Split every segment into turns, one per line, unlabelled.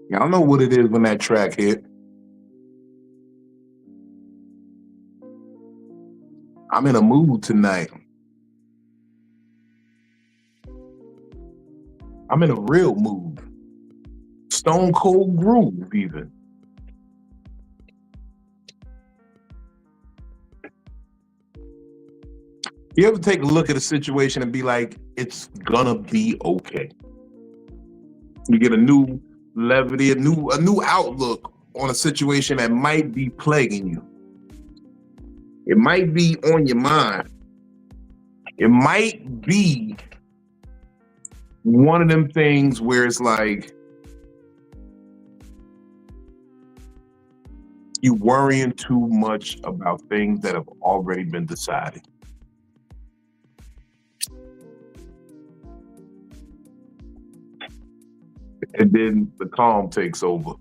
Y'all know what it is when that track hit. I'm in a mood tonight. I'm in a real mood. Stone cold groove, even. You ever take a look at a situation and be like, it's gonna be okay? You get a new levity, a new outlook on a situation that might be plaguing you. It might be on your mind. It might be one of them things where it's like you worrying too much about things that have already been decided. And then the calm takes over.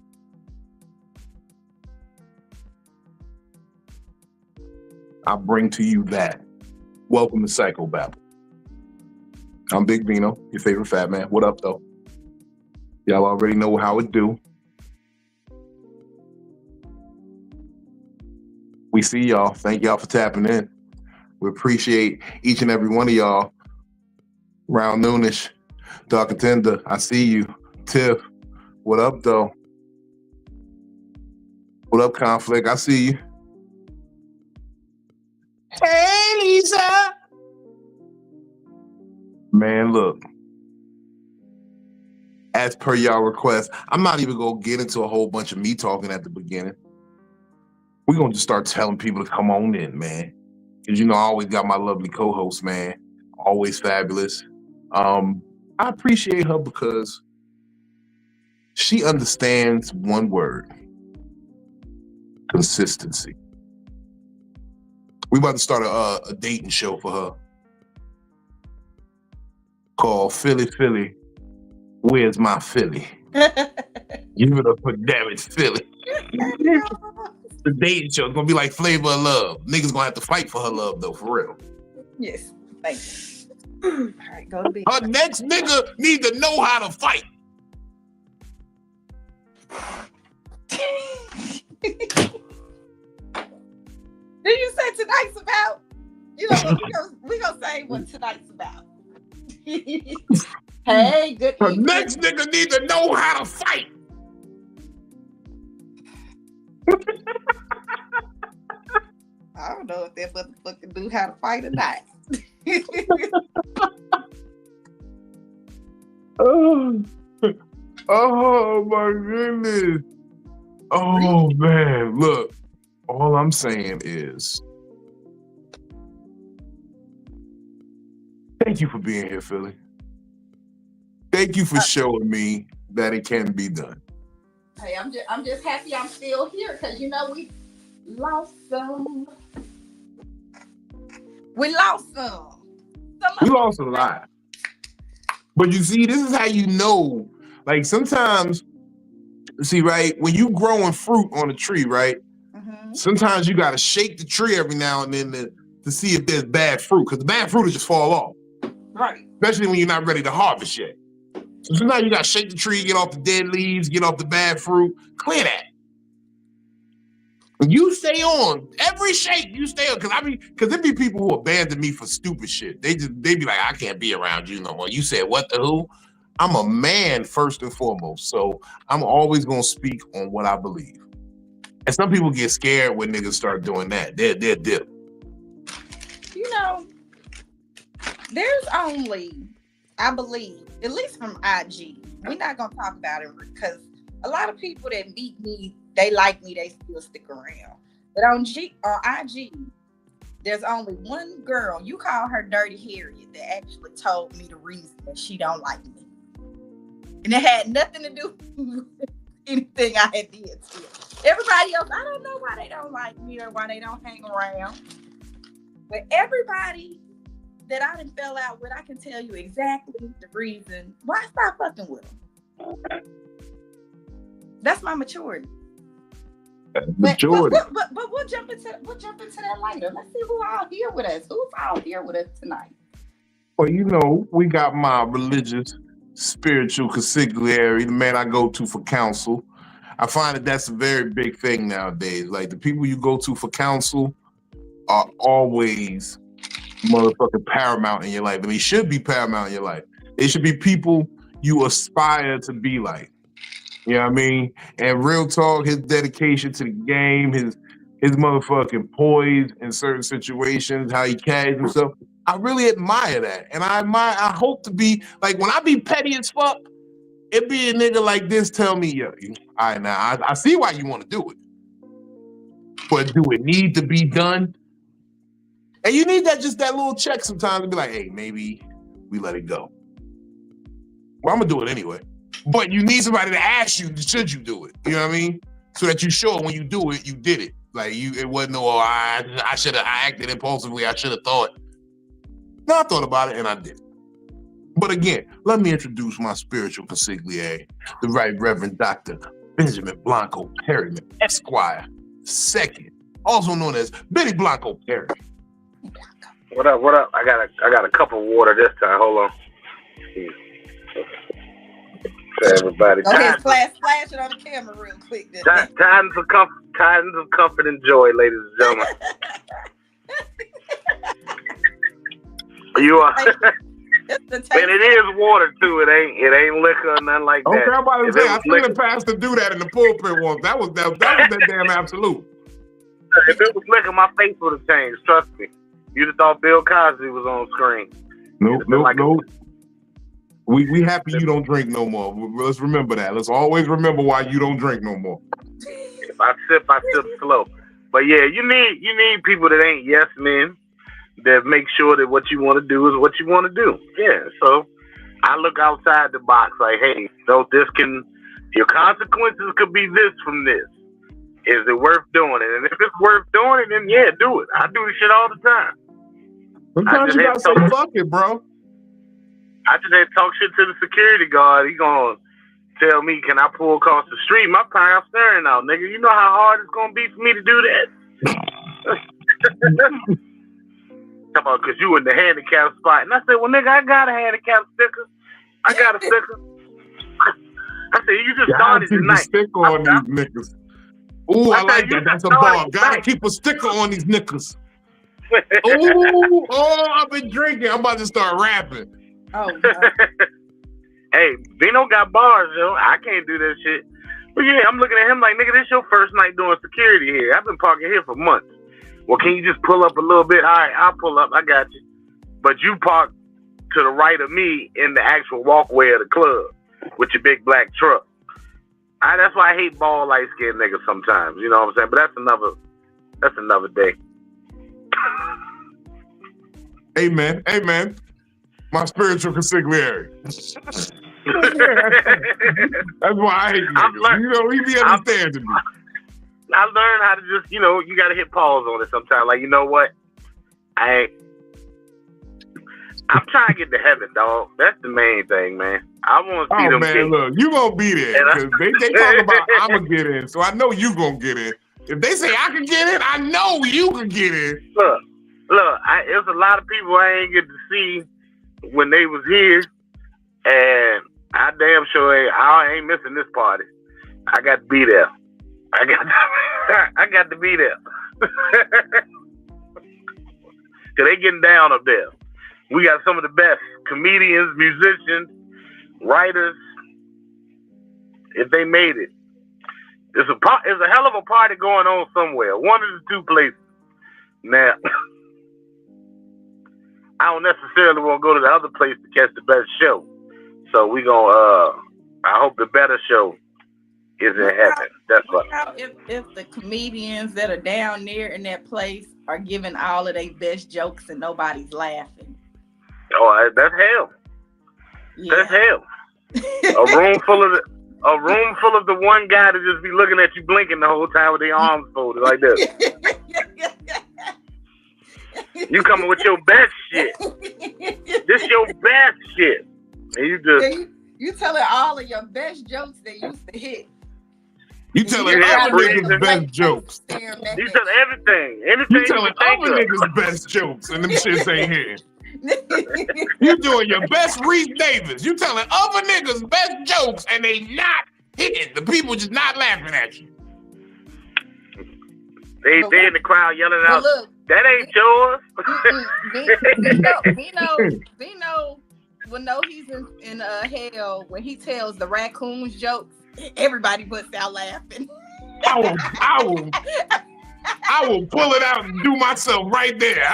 I bring to you that. Welcome to Psycho-Babble. I'm Big Vino, your favorite fat man. What up, though? Y'all already know how it do. We see y'all. Thank y'all for tapping in. We appreciate each and every one of y'all. Round noonish. Dark and Tender, I see you. Tiff, what up, though? What up, Conflict? I see you. Hey, Lisa. Man, look. As per y'all request, I'm not even going to get into a whole bunch of me talking at the beginning. We're going to just start telling people to come on in, man. Because, I always got my lovely co-host, man. Always fabulous. I appreciate her because she understands one word. Consistency. We about to start a dating show for her called Philly, Where's My Philly? Give it up for damn it, Philly. The dating show is gonna be like Flavor of Love. Niggas gonna have to fight for her love though, for real.
Yes, thank you. All right, go to bed.
Her next nigga need to know how to fight.
Did you say tonight's about? You know what? We gonna say what tonight's about. Hey, good
Her
evening.
next nigga need to know how to fight.
I don't know if that motherfucker knew how to fight or not.
Oh my goodness. Oh man, look. All I'm saying is thank you for being here, Philly. Thank you for showing me that it can be done.
Hey, I'm just happy I'm still here because we lost some. We lost some.
We lost a lot. But you see, this is how you know. Like sometimes, see, right, when you growing fruit on a tree, right? Mm-hmm. Sometimes you gotta shake the tree every now and then to see if there's bad fruit, because the bad fruit will just fall off.
Right.
Especially when you're not ready to harvest yet. So sometimes you gotta shake the tree, get off the dead leaves, get off the bad fruit, clear that. You stay on every shake. You stay on because there be people who abandon me for stupid shit. They be like, I can't be around you no more. You said what the who? I'm a man first and foremost, so I'm always gonna speak on what I believe. And some people get scared when niggas start doing that. They're dip.
There's only, I believe, at least from IG. We're not gonna talk about it because a lot of people that meet me, they like me, they still stick around. But on IG, there's only one girl, you call her Dirty Harriet, that actually told me the reason that she don't like me. And it had nothing to do with anything I had did to her. Everybody else, I don't know why they don't like me or why they don't hang around. But everybody that I done fell out with, I can tell you exactly the reason why I stopped fucking with them. That's my maturity.
Maturity.
But we'll jump into that later. Let's see who all here with us. Who's all here with us tonight?
Well, we got my religious spiritual consigliere, the man I go to for counsel. I find that that's a very big thing nowadays. Like the people you go to for counsel are always motherfucking paramount in your life. I mean, should be paramount in your life. They should be people you aspire to be like. You know what I mean? And real talk, his dedication to the game, his motherfucking poise in certain situations, how he carries himself. I really admire that. And I hope to be, like, when I be petty as fuck, it be a nigga like this tell me, yo, all right, now, I see why you want to do it. But do it need to be done? And you need that little check sometimes to be like, hey, maybe we let it go. Well, I'm going to do it anyway. But you need somebody to ask you, should you do it? You know what I mean? So that you sure when you do it, you did it. Like, it wasn't, I acted impulsively, I should have thought. No, I thought about it and I did. But again, let me introduce my spiritual consigliere, the Right Reverend Dr. Benjamin Blanco Perryman, Esquire, II, also known as Benny Blanco Perry.
What up? I got a cup of water this time. Hold on. Everybody.
Go ahead, splash it on the camera real quick.
Tidings of comfort and joy, ladies and gentlemen. You are. And it is water too. It ain't liquor or nothing like that.
Okay, I'm about to say, I seen the pastor do that in the pulpit once. That was that damn absolute.
If it was liquor, my face would have changed. Trust me. You'd have thought Bill Cosby was on screen.
Nope. We happy you don't drink no more. Let's remember that. Let's always remember why you don't drink no more.
If I sip slow. But yeah, you need people that ain't yes men, that make sure that what you want to do is what you want to do. Yeah, so I look outside the box like, hey, so your consequences could be this from this. Is it worth doing it? And if it's worth doing it, then yeah, do it. I do this shit all the time.
Sometimes you gotta say, fuck it, bro.
I just had to talk shit to the security guard. He gonna tell me, can I pull across the street? My car staring out, nigga. You know how hard it's gonna be for me to do that? Talk about because you in the handicap spot. And I said, well, nigga, I got a handicap sticker. I got a sticker. I said, you just started tonight.
Sticker on these niggas. Ooh, I like that. That's a bar. Gotta keep a sticker on these niggas. I've been drinking. I'm about to start rapping.
Oh, no.
Hey, Vino got bars, yo. I can't do that shit. But yeah, I'm looking at him like, nigga, this your first night doing security here. I've been parking here for months. Well, can you just pull up a little bit? All right, I'll pull up. I got you. But you park to the right of me in the actual walkway of the club with your big black truck. That's why I hate bald, light-skinned niggas sometimes. You know what I'm saying? But that's another day.
Amen. My spiritual consigliere. That's why I hate niggas. He be understanding me.
I learned how to just, you got to hit pause on it sometimes. Like, you know what? I'm trying to get to heaven, dog. That's the main thing, man. I want to see them get.
Look, you going to be there. Because they talk about I'm going to get in, so I know you going to get in. If they say I can get in, I know you can get in.
Look, there's a lot of people I ain't get to see when they was here, and I damn sure I ain't missing this party. I got to be there. I got to be there. Cause they getting down up there. We got some of the best comedians, musicians, writers. If they made it, it's a hell of a party going on somewhere. One of the two places. Now, I don't necessarily want to go to the other place to catch the best show. So we gonna. I hope the better show is in heaven. That's what.
If the comedians that are down there in that place are giving all of their best jokes and nobody's laughing.
Oh, that's hell. Yeah. That's hell. A room full of the one guy to just be looking at you blinking the whole time with their arms folded like this. You coming with your best shit. This your best shit. And you just
you telling all of your best jokes that used to hit.
You telling other niggas best jokes.
You tell everything. Anything
you telling other niggas best jokes and them shits ain't hitting. You doing your best Reese Davis. You telling other niggas best jokes and they not hitting. The people just not laughing at you.
They in the crowd yelling out,
look,
that ain't yours.
Vino will know he's in hell when he tells the raccoons jokes. Everybody busts out laughing.
I will pull it out and do myself right there.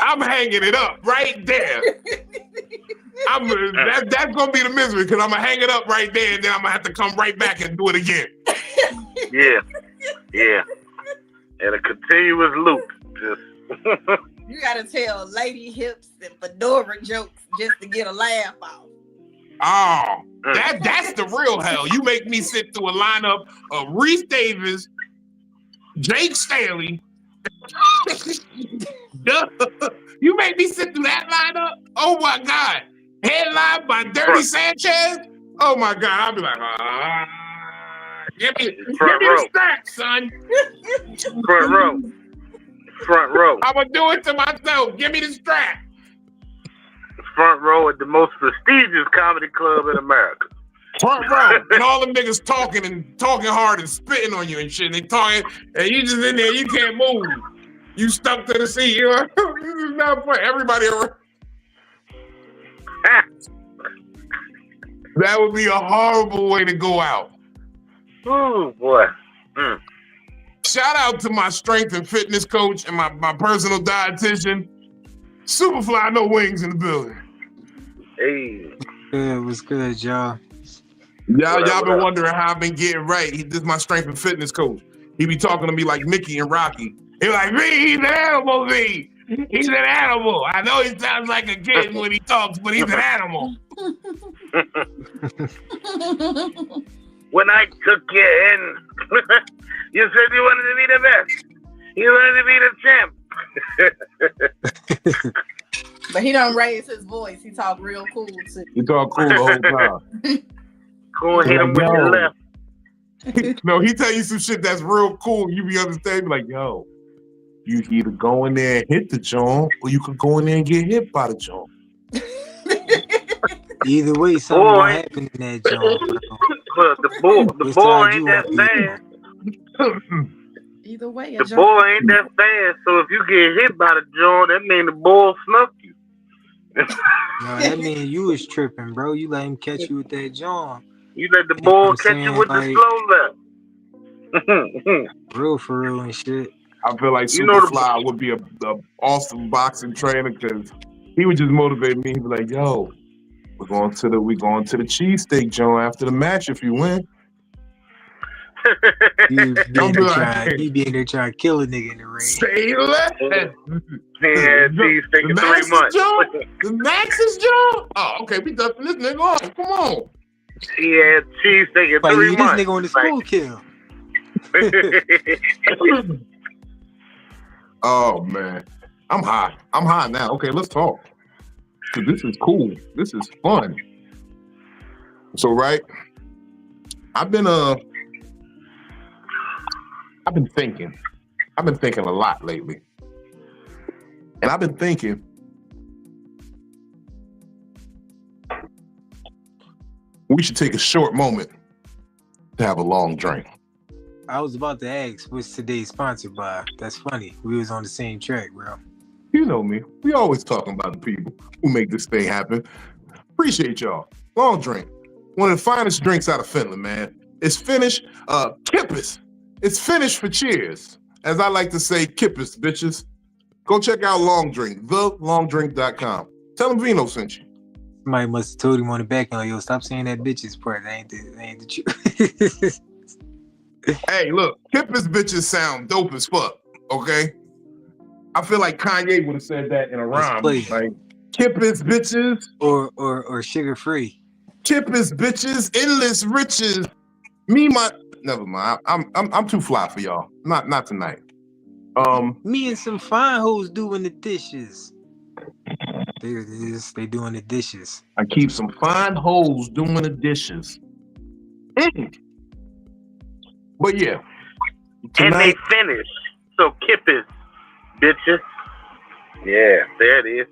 I'm hanging it up right there. That's gonna be the misery because I'm gonna hang it up right there and then I'm gonna have to come right back and do it again.
Yeah. And a continuous loop. Just
You gotta tell lady hips and fedora jokes just to get a laugh out.
Oh, that's the real hell. You make me sit through a lineup of Reese Davis, Jake Staley. You make me sit through that lineup? Oh my God. Headline by Dirty Sanchez? Oh my God. I'll be like, give me the strap, son.
Front row.
I'm gonna do it to myself. Give me the strap.
Front row at the most prestigious comedy club in America.
Front row. And all them niggas talking hard and spitting on you and shit. And they talking, and you just in there, you can't move. You stuck to the seat. You're like, this is not fun. Everybody around. That would be a horrible way to go out.
Oh, boy.
Shout out to my strength and fitness coach and my personal dietitian. Superfly No Wings in the building.
Hey.
Good, what's good, y'all?
Y'all been wondering how I've been getting right. This is my strength and fitness coach. He be talking to me like Mickey and Rocky. He like, V, he's an animal, V. He's an animal. I know he sounds like a kid when he talks, but he's an animal.
When I took you in, you said you wanted to be the best. You wanted to be the champ.
But he don't raise his voice. He talk real cool too.
He talk cool the whole time.
Go and hit him with your left.
No, he tell you some shit that's real cool. You be understanding like, yo, you either go in there and hit the joint, or you could go in there and get hit by the joint.
Either way, something gonna happen in that joint, bro.
The ball ain't that fast.
Either way,
the ball ain't that fast. So if you get hit by the joint, that means the ball snuffed you.
No, that means you was tripping, bro. You let him catch you with that joint.
You let the ball catch you with the slow left.
Real for real and shit.
I feel like Superfly would be a awesome boxing trainer because he would just motivate me. He'd be like, "Yo, we're going to the cheesesteak joint after the match if you win."
He be in there trying to kill a nigga in the ring.
Say less.
Cheesesteak in 3 months.
The Max's job? Oh, okay, we dusting this nigga off. Come on.
Yeah, cheesesteak in 3 months.
This nigga on the school kill.
Oh man, I'm high. I'm high now. Okay, let's talk. Cause this is cool. This is fun. So right, I've been thinking. I've been thinking a lot lately, and I've been thinking we should take a short moment to have a long drink.
I was about to ask, what's today's sponsored by? That's funny. We was on the same track, bro.
You know me. We always talking about the people who make this thing happen. Appreciate y'all. Long drink. One of the finest drinks out of Finland, man. It's Finnish. Kippis. It's Finnish for cheers. As I like to say, Kippis, bitches. Go check out Long Drink, thelongdrink.com. Tell them Vino sent you.
Somebody must have told him on the back end, yo, stop saying that bitches part. That ain't the truth.
Hey, look, Kippis bitches sound dope as fuck, okay? I feel like Kanye would have said that in a rhyme. Like, Kippis bitches.
Or sugar free.
Kippis bitches, endless riches. Never mind. I'm too fly for y'all. Not tonight.
Me and some fine hoes doing the dishes. There it is. They doing the dishes.
I keep some fine hoes doing the dishes. But yeah.
Tonight, and they finish. So Kippis bitches. Yeah, there it is.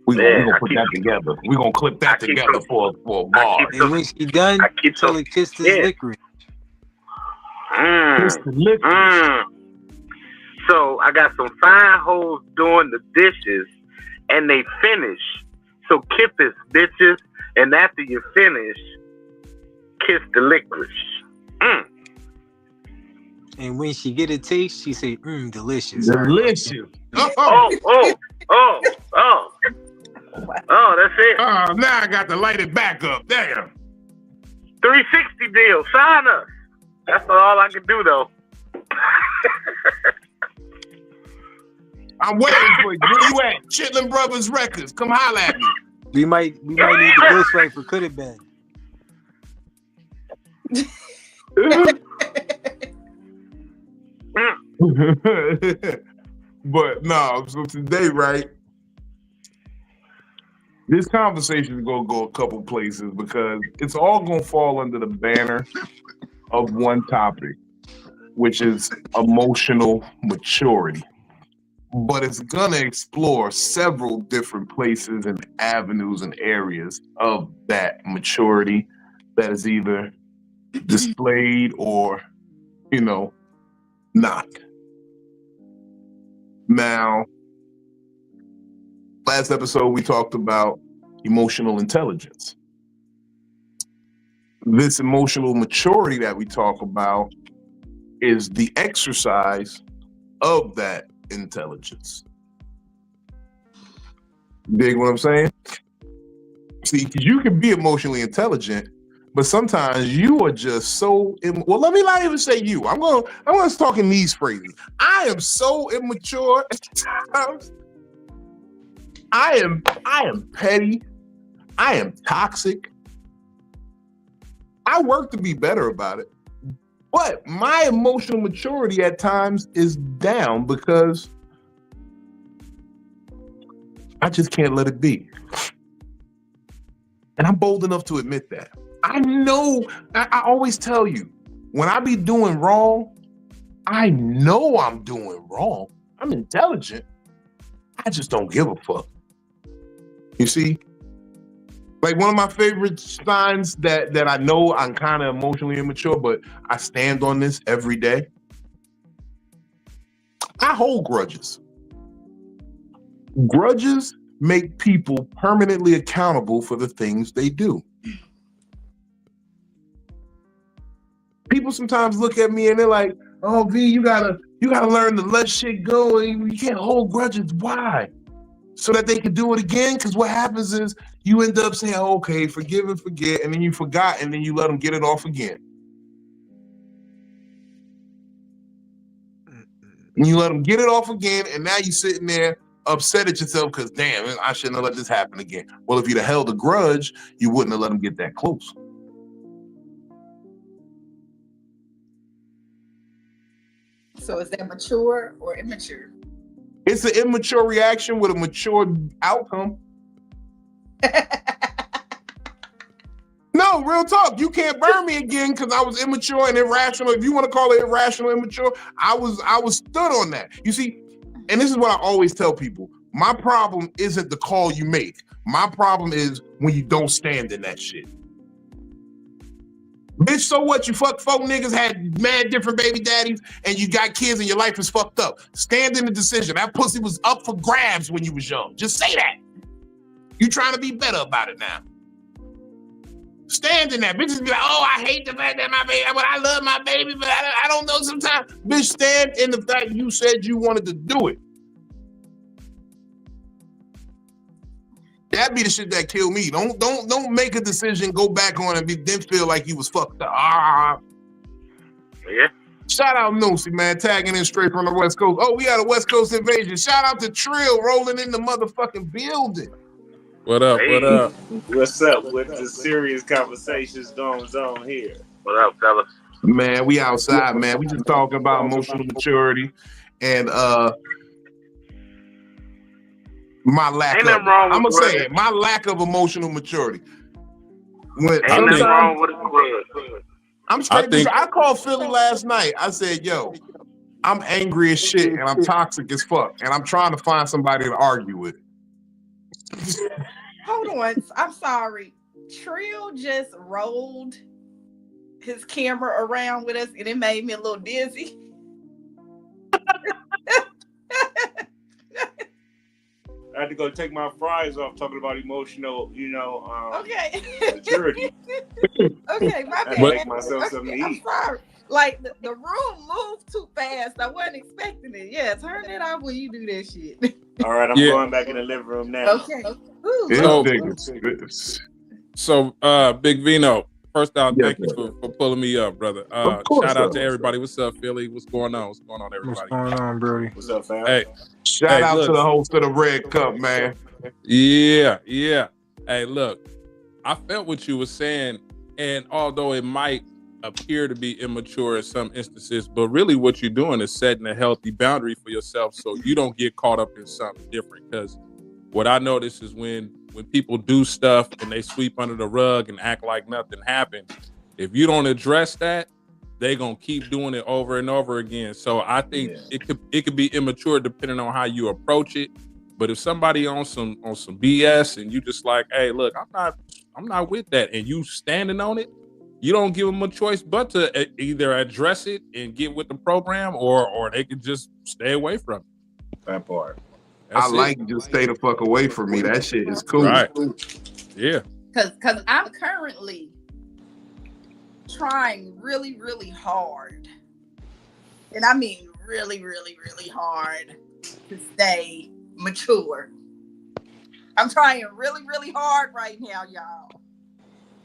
We gonna put that together. We gonna clip that together for a bar.
And when she done, tell her kiss this licorice.
Kiss the licorice.
So I got some fine hoes doing the dishes, and they finish. So kiss this, bitches, and after you finish, kiss the licorice.
And when she get a taste, she say, delicious.
Delicious.
Oh, that's it.
Oh, now I got to light it back up. Damn.
360 deal. Sign us. That's all I can do, though.
I'm waiting for you. Where you at? Chitlin Brothers Records. Come holler at me.
We might need the ghostwriter for Could Have Been.
But no, so today, right? This conversation is gonna go a couple places because it's all gonna fall under the banner of one topic, which is emotional maturity. But it's gonna explore several different places and avenues and areas of that maturity that is either displayed or, not. Now, last episode we talked about emotional intelligence. This emotional maturity that we talk about is the exercise of that intelligence. Dig what I'm saying? See, because you can be emotionally intelligent, but sometimes you are just so well, let me not even say you. I'm gonna talk in these phrases. I am so immature at times. I am petty. I am toxic. I work to be better about it. But my emotional maturity at times is down because I just can't let it be. And I'm bold enough to admit that. I know, I always tell you, when I be doing wrong, I know I'm doing wrong. I'm intelligent. I just don't give a fuck. You see? Like one of my favorite signs that I know I'm kind of emotionally immature, but I stand on this every day. I hold grudges. Grudges make people permanently accountable for the things they do. People sometimes look at me and they're like, "Oh, V, you gotta learn to let shit go. You can't hold grudges." Why? So that they can do it again? Because what happens is you end up saying, "Okay, forgive and forget," and then you forgot, and then you let them get it off again. And you let them get it off again, and now you're sitting there upset at yourself because, damn, I shouldn't have let this happen again. Well, if you'd have held a grudge, you wouldn't have let them get that close.
So is that mature or immature?
It's an immature reaction with a mature outcome. No, real talk. You can't burn me again because I was immature and irrational. If you want to call it irrational, immature, I was stood on that. You see, and this is what I always tell people. My problem isn't the call you make. My problem is when you don't stand in that shit. Bitch, so what? You fucked 4 niggas, had mad different baby daddies, and you got kids and your life is fucked up. Stand in the decision. That pussy was up for grabs when you was young. Just say that. You trying to be better about it now. Stand in that. Bitches be like, "Oh, I hate the fact that my baby, but I love my baby, but I don't know sometimes." Bitch, stand in the fact you said you wanted to do it. That be the shit that killed me. Don't make a decision, go back on and then feel like you was fucked up.
Yeah.
Shout out Nosey, man, tagging in straight from the West Coast. Oh, we got a West Coast invasion. Shout out to Trill rolling in the motherfucking building.
What up? What up?
What's up with the serious conversations going on here?
What up, fellas?
Man, we outside, man. We just talking about emotional maturity and my lack
Ain't
of
nothing wrong with
I'm gonna
grudge.
say it, my lack of emotional maturity.
Ain't nothing wrong with a grudge.
I'm straight.
I think-
I called Philly last night. I said, "Yo, I'm angry as shit and I'm toxic as fuck. And I'm trying to find somebody to argue with.
Hold on. I'm sorry. Trill just rolled his camera around with us and it made me a little dizzy.
I had to go take my fries off talking about emotional,
Okay.
maturity.
Okay, my bad.
I had to make myself something to
I'm
eat.
sorry. Like the room moved too fast. I wasn't expecting it. Yeah, turn it off when you do that shit.
All right, I'm going back in the living room now.
Okay. Ooh,
So, Big Vino, first off,
Yes,
thank you for pulling me up, brother.
Of course,
Shout out
sir.
to everybody. What's up, Philly? What's going on? What's going on,
What's
everybody?
going on, Brody?
What's up, fam?
Hey,
Shout out
look.
to the host of the Red Cup, man.
Yeah. Hey, look, I felt what you were saying, and although it might appear to be immature in some instances, but really what you're doing is setting a healthy boundary for yourself so you don't get caught up in something different. Because what I notice is when people do stuff and they sweep under the rug and act like nothing happened, if you don't address that, they're gonna keep doing it over and over again. So I think it could be immature depending on how you approach it. But if somebody on some BS and you just like, hey, look, I'm not with that, and you standing on it, you don't give them a choice but to either address it and get with the program, or they can just stay away from it.
That part.
That's
Just stay the fuck away from me. That shit is cool.
Right. Yeah.
Cause I'm currently trying really, really hard. And I mean really, really, really hard to stay mature. I'm trying really, really hard right now, y'all.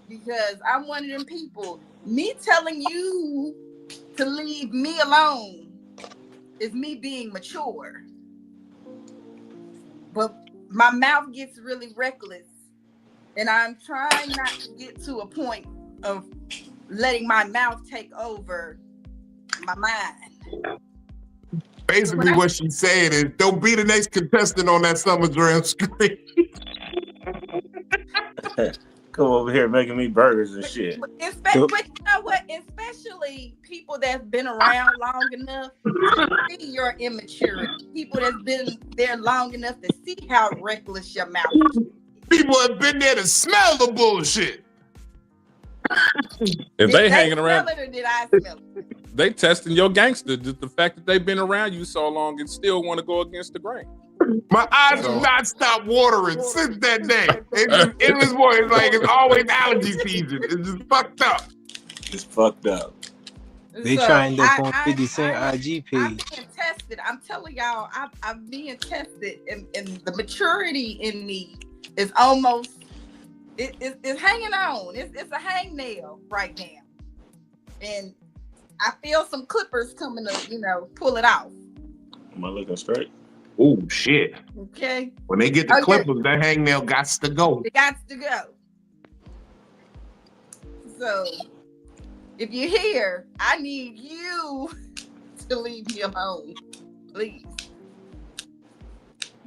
Because I'm one of them people. Me telling you to leave me alone is me being mature. But my mouth gets really reckless. And I'm trying not to get to a point of letting my mouth take over my mind.
Basically, what she's saying is, don't be the next contestant on that Summer Jam screen.
Come over here making me burgers and shit.
But you know what? Especially people that's been around long enough to see your immaturity. People that's been there long enough to see how reckless your mouth is.
People have been there to smell the bullshit.
If they hanging around,
smell it or did I smell it?
they testing your gangster. The fact that they've been around you so long and still want to go against the grain.
My eyes have not stopped watering since that day. It was more, it's like it's always allergy season. It's just fucked up.
It's fucked up.
They trying to on 50 Cent IG page.
I'm being tested. I'm telling y'all, I'm being tested, and the maturity in me is almost it's hanging on. It's a hangnail right now, and I feel some clippers coming to pull it off.
Am I looking straight?
Oh shit!
Okay.
When they get the clippers, that hangnail gots to go.
It got to go. So, if you're here, I need you to leave me alone, please.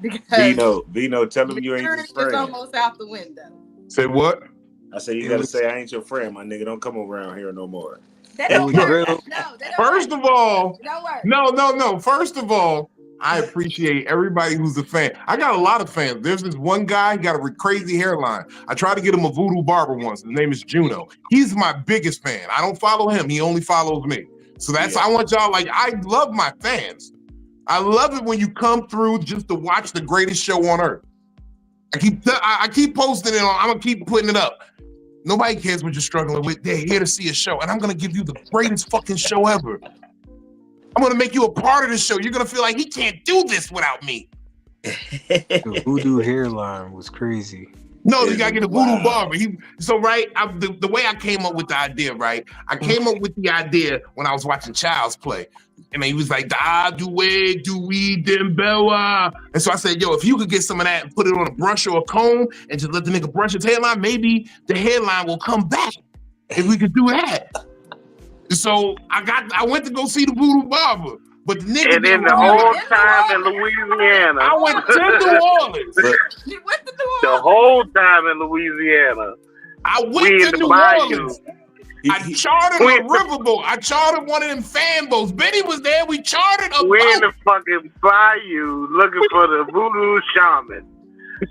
Because
Vino, tell him you ain't his friend.
It's almost out the window.
Say what?
I said you gotta say I ain't your friend, my nigga. Don't come around here no more.
That don't work. No, that don't
First
work.
of all,
Don't work.
no. First of all, I appreciate everybody who's a fan. I got a lot of fans. There's this one guy, he got a crazy hairline. I tried to get him a voodoo barber once. His name is Juno. He's my biggest fan. I don't follow him. He only follows me. So I want y'all, I love my fans. I love it when you come through just to watch the greatest show on earth. I keep posting it on, I'm gonna keep putting it up. Nobody cares what you're struggling with. They're here to see a show, and I'm gonna give you the greatest fucking show ever. I'm gonna make you a part of the show. You're gonna feel like he can't do this without me.
The voodoo hairline was crazy.
No, you gotta get a voodoo barber. The way I came up with the idea, right? I came up with the idea when I was watching Child's Play. And he was like, do we, Dembewa. And so I said, yo, if you could get some of that and put it on a brush or a comb and just let the nigga brush his hairline, maybe the hairline will come back if we could do that. So I went to go see the voodoo barber. But the nigga,
and then the whole time in Louisiana.
I went to New Orleans.
You went to New Orleans.
The whole time in Louisiana.
I went to New Orleans. I chartered a riverboat. I chartered one of them fan boats. Benny was there. We chartered a
We're in
boat.
the fucking bayou looking for the voodoo shaman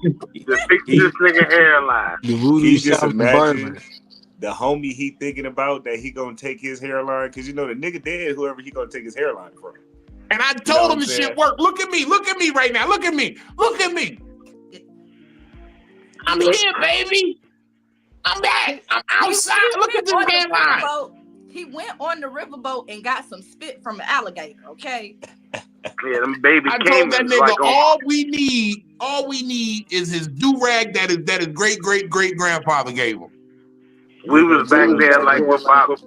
to fix this nigga hairline.
The voodoo
He just
shaman
imagine
barber.
the homie he thinking about that he gonna take his hairline, because you know the nigga dead, whoever he gonna take his hairline from.
And I told him the shit worked. Look at me right now. Look at me. I'm here, baby. I'm back. I'm outside. Look at this hairline.
He went on the riverboat and got some spit from an alligator, okay?
Yeah, them baby
I told that
caimans
nigga
like
all we need is his do-rag that his great grandfather gave him.
we was back there like about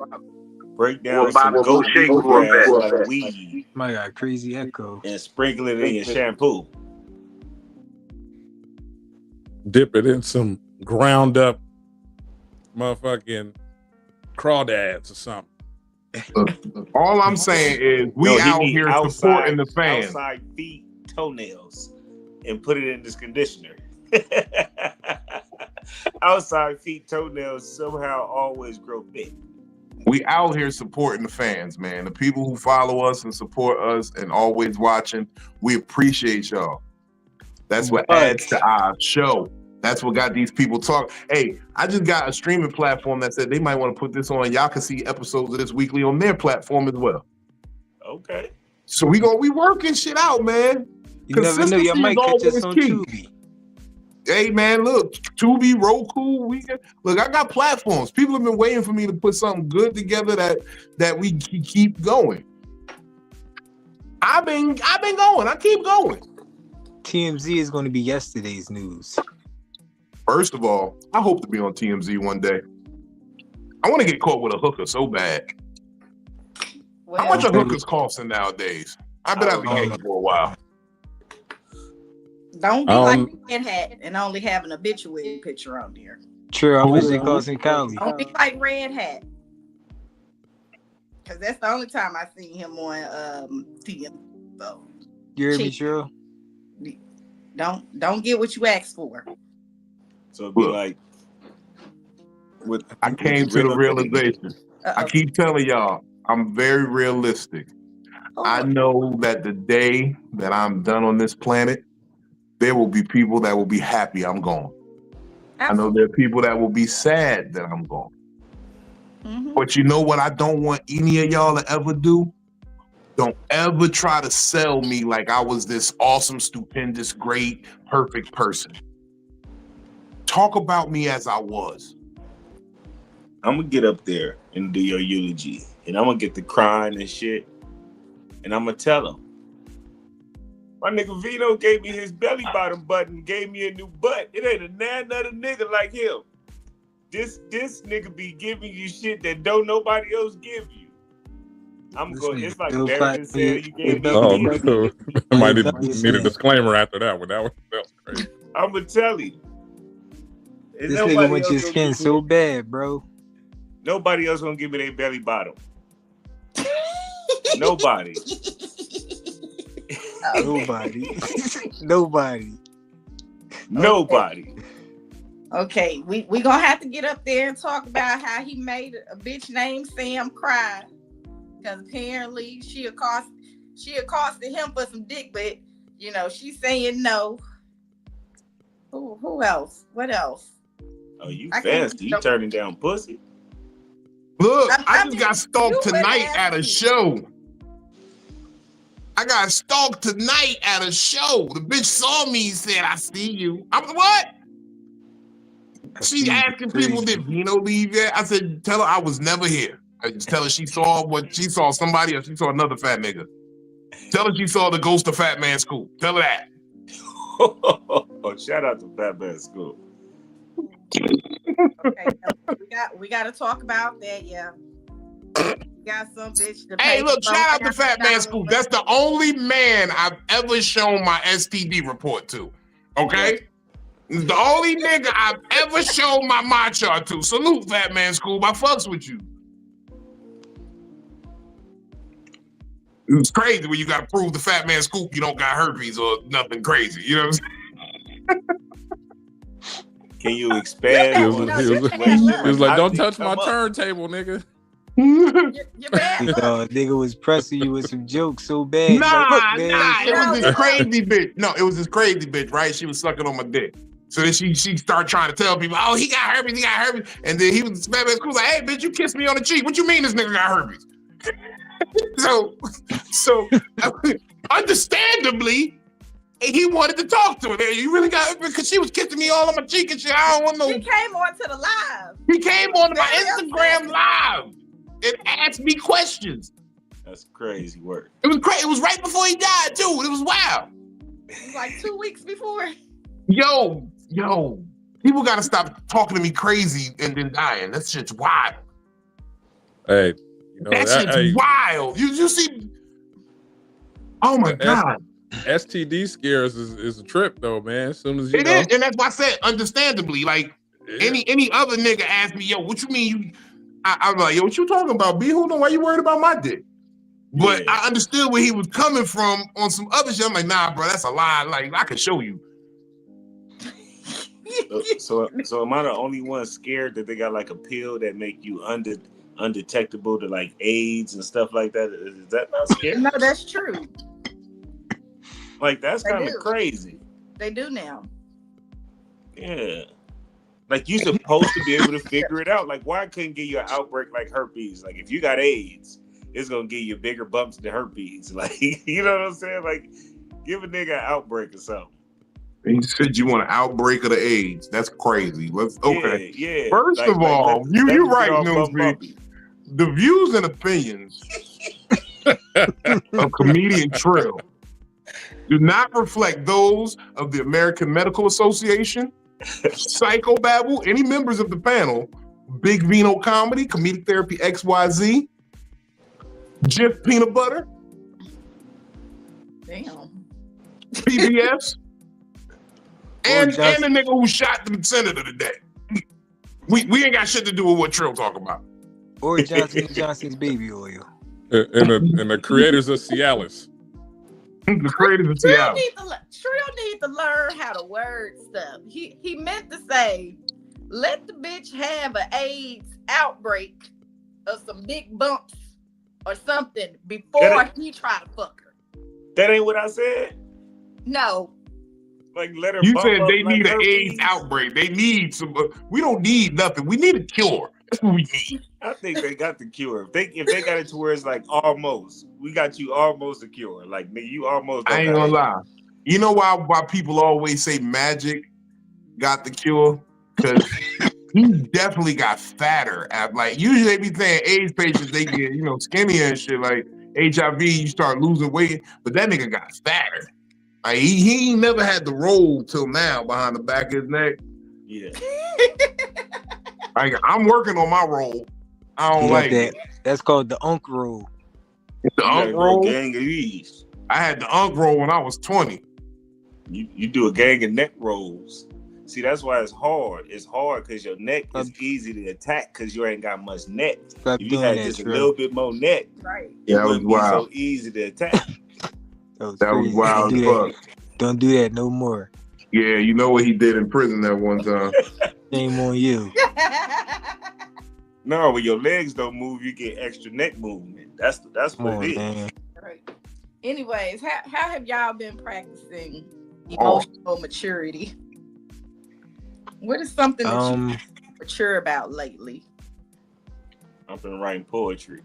Break down
Well,
some
Bob,
goat
go shake
meat
for a
grass
bit.
like weed
My God, crazy echo.
and sprinkle it in your shampoo.
Dip it in some ground up motherfucking crawdads or something.
All I'm saying is we
No, he
out
need
here
outside-
supporting the fans.
Outside feet, toenails, and put it in this conditioner. Outside feet, toenails somehow always grow thick.
We out here supporting the fans, man. The people who follow us and support us and always watching, we appreciate y'all. That's what adds to our show. That's what got these people talk. Hey, I just got a streaming platform that said they might want to put this on. Y'all can see episodes of this weekly on their platform as well.
Okay.
So we working shit out, man.
You never know, you might catch us on Tubi.
Hey man, look, Tubi, Roku, look, I got platforms. People have been waiting for me to put something good together that we keep going. I've been going. I keep going.
TMZ is going to be yesterday's news.
First of all, I hope to be on TMZ one day. I want to get caught with a hooker so bad.
Well,
How much are hookers costing nowadays? I've been out the game for a while.
Don't be like Red Hat and only have an obituary picture on there.
True, how much they cost in Cali?
Don't be like Red Hat. Because that's the only time I seen him on TM. So
You heard me, True?
don't get what you asked for.
So it'd be like,
I came to the realization. I keep telling y'all, I'm very realistic. I know that the day that I'm done on this planet, there will be people that will be happy I'm gone. I know there are people that will be sad that I'm gone.
Mm-hmm.
But you know what I don't want any of y'all to ever do? Don't ever try to sell me like I was this awesome, stupendous, great, perfect person. Talk about me as I was.
I'm gonna get up there and do your eulogy, and I'm gonna get the crying and shit, and I'm gonna tell him, my nigga Vino gave me his belly bottom button, gave me a new butt. It ain't another nigga like him. This nigga be giving you shit that don't nobody else give you. I'm going. It's like Barry said, you gave me.
Oh, no. Might need a disclaimer after that one. That was crazy.
I'm gonna tell you.
This nigga wants your skin so bad, bro.
Nobody else gonna give me their belly bottom. Nobody. Nobody.
Okay, we gonna have to get up there and talk about how he made a bitch named Sam cry because apparently she accosted him for some dick, but you know she's saying no. Who else? What else?
Oh, you fancy? You turning down pussy?
Look, I just got stalked tonight at a show. I got stalked tonight at a show. The bitch saw me and said, I see you. I'm what? She asking people, did Vino leave yet? I said, tell her I was never here. I just tell her she saw somebody or she saw another fat nigga. Tell her she saw the ghost of Fat Man School. Tell her that.
Oh, shout out to Fat Man School.
Okay, we got to talk about that, yeah. Got some bitch to
hey, look, shout out to Fat Man School. That's the only man I've ever shown my STD report to. Okay? The only nigga I've ever shown my my chart to. Salute, Fat Man School. I fucks with you. It's crazy when you got to prove the Fat Man Scoop you don't got herpes or nothing crazy. You know what I'm saying?
Can you expand
He
on
was,
the
he was,
situation?
he was like,
how
"Don't
did it
touch my
come up?
turntable, nigga."
You're bad. Look,
Nigga was pressing you with some jokes so bad. You like, look,
Nah,
man.
it was this
No,
crazy bitch. No, it was this crazy bitch, right? She was sucking on my dick. So then she started trying to tell people, oh, he got herpes. And then he was like, hey, bitch, you kissed me on the cheek. What you mean this nigga got herpes? so understandably, he wanted to talk to her. You really got, because she was kissing me all on my cheek and shit. I don't want no.
he came on to the live.
He came on my
Very
Instagram live and asked me questions.
That's crazy work.
It was crazy. It was right before he died too. It was wild.
It was like 2 weeks before.
Yo, people gotta stop talking to me crazy and then dying. That shit's wild.
Hey, you know,
That shit's wild. You see? Oh my God.
STD scares is a trip though, man. As soon as you
It
know.
is, and that's why I said, understandably, like any other nigga asked me, yo, what you mean? I'm like, yo, what you talking about? B, hold on, why you worried about my dick? But I understood where he was coming from on some other shit. I'm like, nah, bro, that's a lie. Like, I can show you.
So am I the only one scared that they got like a pill that make you undetectable to like AIDS and stuff like that? Is that not scary?
No, that's true.
Like that's
They
kind of
do.
crazy.
They do now.
Yeah. Like you supposed to be able to figure it out. Like why couldn't give you an outbreak like herpes? Like if you got AIDS, it's gonna give you bigger bumps than herpes. Like you know what I'm saying? Like give a nigga an outbreak or something.
He said you want an outbreak of the AIDS. That's crazy. Okay.
Yeah.
First of all, you right, Newsy. The views and opinions of comedian Trill do not reflect those of the American Medical Association, Psycho-Babble, any members of the panel, Big Vino Comedy, Comedic Therapy XYZ, Jif Peanut Butter,
Damn.
PBS, and the nigga who shot the senator today. We ain't got shit to do with what Trill talking about.
Or Johnson & Johnson's baby oil.
And the creators of Cialis.
The creators of Seattle.
Trill need to learn how to word stuff. He meant to say, let the bitch have an AIDS outbreak of some big bumps or something before he try to fuck her.
That ain't what I said.
No.
Like let her.
You
bump
said
up
they
like
need an
herpes.
AIDS outbreak. They need some. We don't need nothing. We need a cure. That's what we need.
I think they got the cure. If they got it to where it's like almost, we got you almost a cure. Like nigga, you almost.
I ain't gonna lie. You know why people always say Magic got the cure? Because he definitely got fatter. Like usually they be saying AIDS patients they get skinnier and shit. Like HIV, you start losing weight, but that nigga got fatter. Like he ain't never had the roll till now behind the back of his neck.
Yeah.
Like I'm working on my roll. I don't like
that. That's called the Unk roll.
The Unk roll.
Gang of these.
I had the Unk roll when I was 20.
You do a gang of neck rolls. See, that's why it's hard. It's hard because your neck is easy to attack because you ain't got much neck. If you had just a little bit more neck,
right?
It wouldn't be so easy to attack.
That was wild as fuck.
Don't do that no more.
Yeah, you know what he did in prison that one time.
Shame on you.
No, when your legs don't move, you get extra neck movement. That's what it is.
Man.
Right. Anyways, how have y'all been practicing emotional maturity? What is something that you mature about lately?
I've been writing poetry.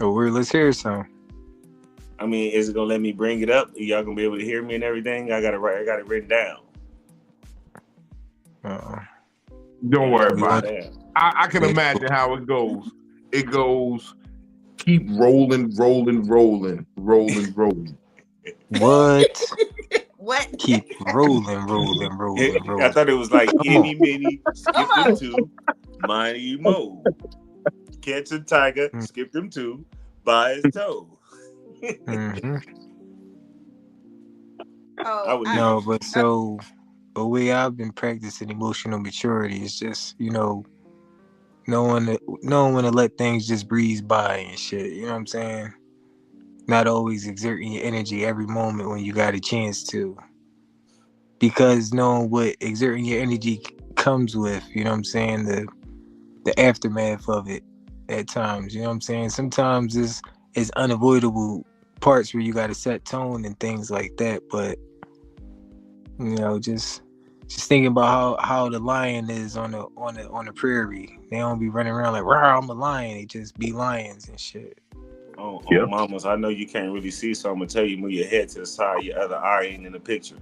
Oh, let's hear some.
I mean, is it gonna let me bring it up? Y'all gonna be able to hear me and everything? I got it written down.
Don't worry about it. I can imagine how it goes. It goes, keep rolling.
What?
What?
Keep rolling.
I thought it was like any mini, skip them two, mighty mo. Catch a tiger, skip them two, by his toe.
Mm-hmm.
Oh,
so the way I've been practicing emotional maturity is just, knowing when to let things just breeze by and shit. You know what I'm saying? Not always exerting your energy every moment when you got a chance to. because knowing what exerting your energy comes with, you know what I'm saying, the aftermath of it at times, you know what I'm saying. Sometimes it's unavoidable parts where you got to set tone and things like that, but you know, just thinking about how the lion is on the prairie. They don't be running around like, "Rah, I'm a lion." They just be lions and shit.
Oh,
Yep.
mamas, I know you can't really see, so I'm gonna tell you, move your head to the side. Your other eye ain't in the picture.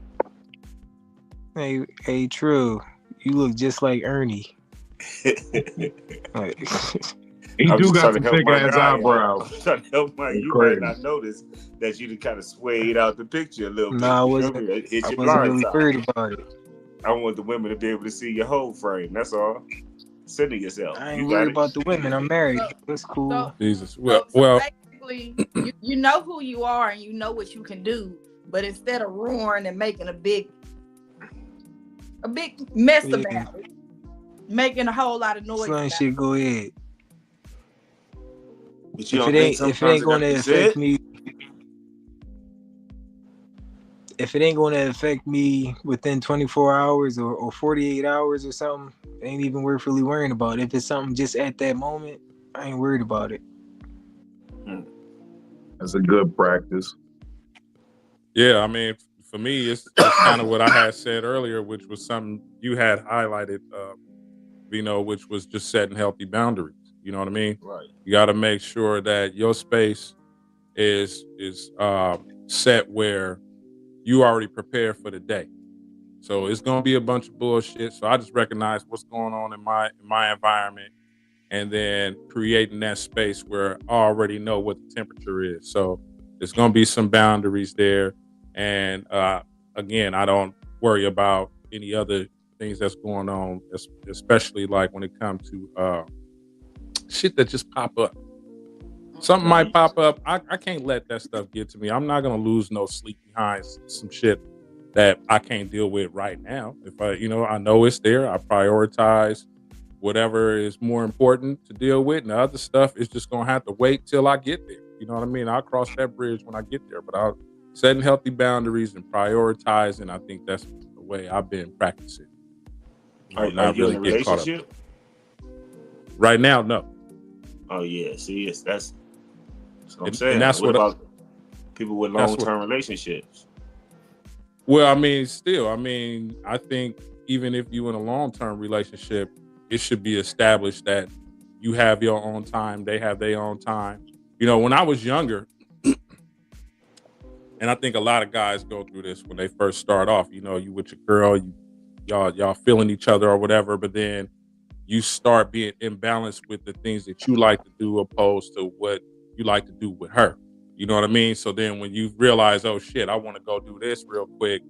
Hey, true. You look just like Ernie. Like,
He
I'm
do
just
got
trying
some
to help
thick
my
ass
guy out.
eyebrows.
I'm trying to help my.
It's
You
crazy.
might not notice that you kind of swayed out the picture a little bit.
I
You
wasn't
feel me? Hit your
wasn't
blind
really
side.
worried about it.
I want the women to be able to see your whole frame. That's all. Center yourself.
I
You
ain't
got
worried
it.
about the women. I'm married.
So-
That's cool.
Jesus.
So
Well,
basically, you know who you are and you know what you can do, but instead of roaring and making a big mess
Yeah.
about it, making a whole lot of noise
Son,
about
shit,
it.
go ahead.
But you
If
don't
it
think
ain't
sometimes
going to
it
affect me, if it ain't going to affect me within 24 hours or 48 hours or something, it ain't even worth really worrying about. If it's something just at that moment, I ain't worried about it.
That's a good practice.
yeah, I mean, for me, it's kind of what I had said earlier, which was something you had highlighted, Vino, which was just setting healthy boundaries. You know what I mean?
right.
You got to make sure that your space is set where you already prepared for the day. So it's gonna be a bunch of bullshit. So I just recognize what's going on in my environment, and then creating that space where I already know what the temperature is. So there's gonna be some boundaries there, and again, I don't worry about any other things that's going on, especially like when it comes to shit that just pop up. Something might pop up. I can't let that stuff get to me. I'm not gonna lose no sleep behind some shit that I can't deal with right now. If I know it's there, I prioritize whatever is more important to deal with, and the other stuff is just gonna have to wait till I get there. You know what I mean? I'll cross that bridge when I get there. But I'll setting healthy boundaries and prioritizing. I think that's the way I've been practicing.
Are you in a
get caught up.
relationship?
Right now, no.
Oh yeah. See, that's what I'm
And
saying.
that's
what
what
about people with long-term relationships?
Well, I mean, still, I think even if you in a long-term relationship, it should be established that you have your own time, they have their own time. You know, when I was younger, and I think a lot of guys go through this when they first start off, you know, you with your girl, y'all feeling each other or whatever, but then you start being imbalanced with the things that you like to do opposed to what you like to do with her. You know what I mean? So then when you realize, oh shit, I want to go do this real quick,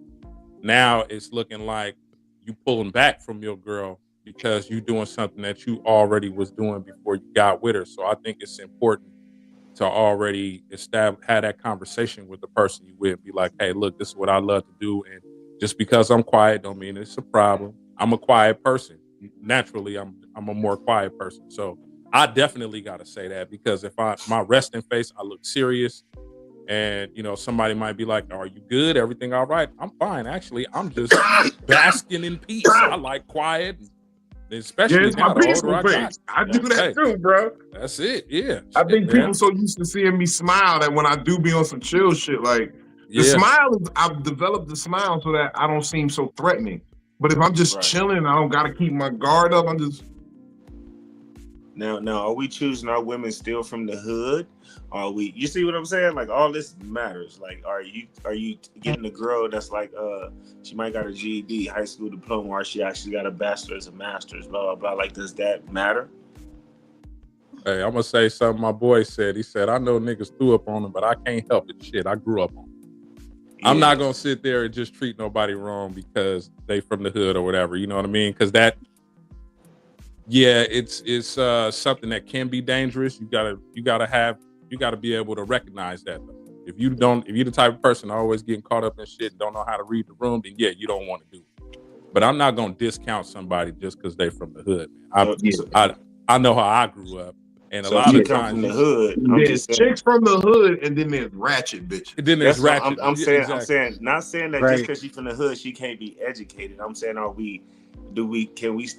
now it's looking like you pulling back from your girl because you doing something that you already was doing before you got with her. So I think it's important to already have that conversation with the person you with. Be like, hey, look, this is what I love to do. And just because I'm quiet don't mean it's a problem. I'm a quiet person. Naturally, I'm a more quiet person. So I definitely got to say that, because if my resting face, I look serious, and you know, somebody might be like, are you good? Everything all right? I'm fine. Actually, I'm just basking in peace. I like quiet, especially
it's
now
my
the older
peaceful
I got.
face. I do that
Hey,
too, bro.
that's it. Yeah.
I
Shit,
think
man.
people so used to seeing me smile that when I do be on some chill shit, like the
Yeah.
smile is, I've developed the smile so that I don't seem so threatening. But if I'm just chilling, I don't gotta keep my guard up. I'm just
Now, are we choosing our women still from the hood? Are we? You see what I'm saying? Like, all this matters. Like, are you getting a girl that's like, she might got a GED, high school diploma, or she actually got a bachelor's, a master's, blah blah blah. Like, does that matter?
Hey, I'm gonna say something my boy said. He said, I know niggas threw up on them, but I can't help it. Shit, I grew up on them. Yeah. I'm not gonna sit there and just treat nobody wrong because they from the hood or whatever. You know what I mean? Because that. Yeah, it's something that can be dangerous. You gotta be able to recognize that. If you're the type of person always getting caught up in shit and don't know how to read the room, then yeah, you don't want to do it. But I'm not gonna discount somebody just because they from the hood. I know how I grew up, And a
So
lot
if you
of
come
times
from the hood, I'm
There's
just saying.
chicks from the hood, and then there's ratchet bitches.
then there's
That's what
ratchet.
I'm
Yeah,
saying.
exactly.
I'm saying, not saying that just
Right.
because she's from the hood, she can't be educated. I'm saying, can we,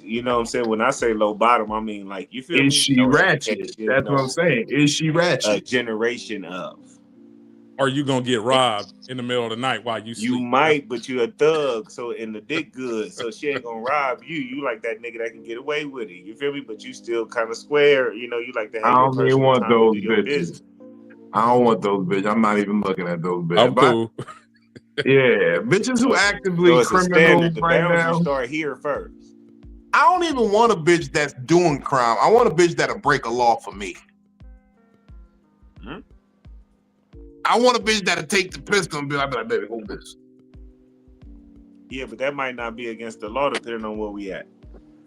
you know what I'm saying? When I say low bottom, I mean, like, you feel me?
Is she
No
ratchet?
education,
That's what I'm saying. Is she
a
ratchet?
generation of.
Or you gonna get robbed in the middle of the night while you sleep.
You might, but you a thug, so in the dick good, so she ain't gonna rob you. You like that nigga that can get away with it. You feel me? But you still kind of square. You know, you like to
I
have your
don't even
personal
want
time to
those
do your business.
bitches. I don't want those bitches. I'm not even looking at those bitches.
I'm cool.
Yeah, bitches who
So
actively
it's a
criminals
standard. The
right
boundaries
now.
start here first.
I don't even want a bitch that's doing crime. I want a bitch that'll break a law for me.
Hmm?
I want a bitch that'll take the pistol and be like, baby, hold this.
Yeah, but that might not be against the law depending on where we at.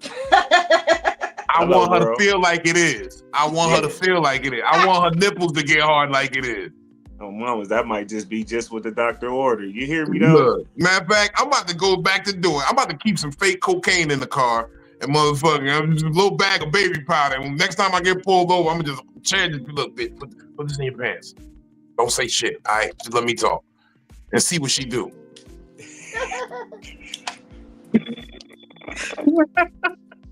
I
Hello,
want her
world.
to feel like it is. I want her to feel like it is. I want her nipples to get hard like it is.
Oh, mamas, that might just be just what the doctor ordered. You hear me though?
Look, matter of fact, I'm about to go back to doing. I'm about to keep some fake cocaine in the car and motherfucking just a little bag of baby powder. And next time I get pulled over, I'm gonna just change it. Look, bitch, put this in your pants. Don't say shit. All right, just let me talk and see what she do.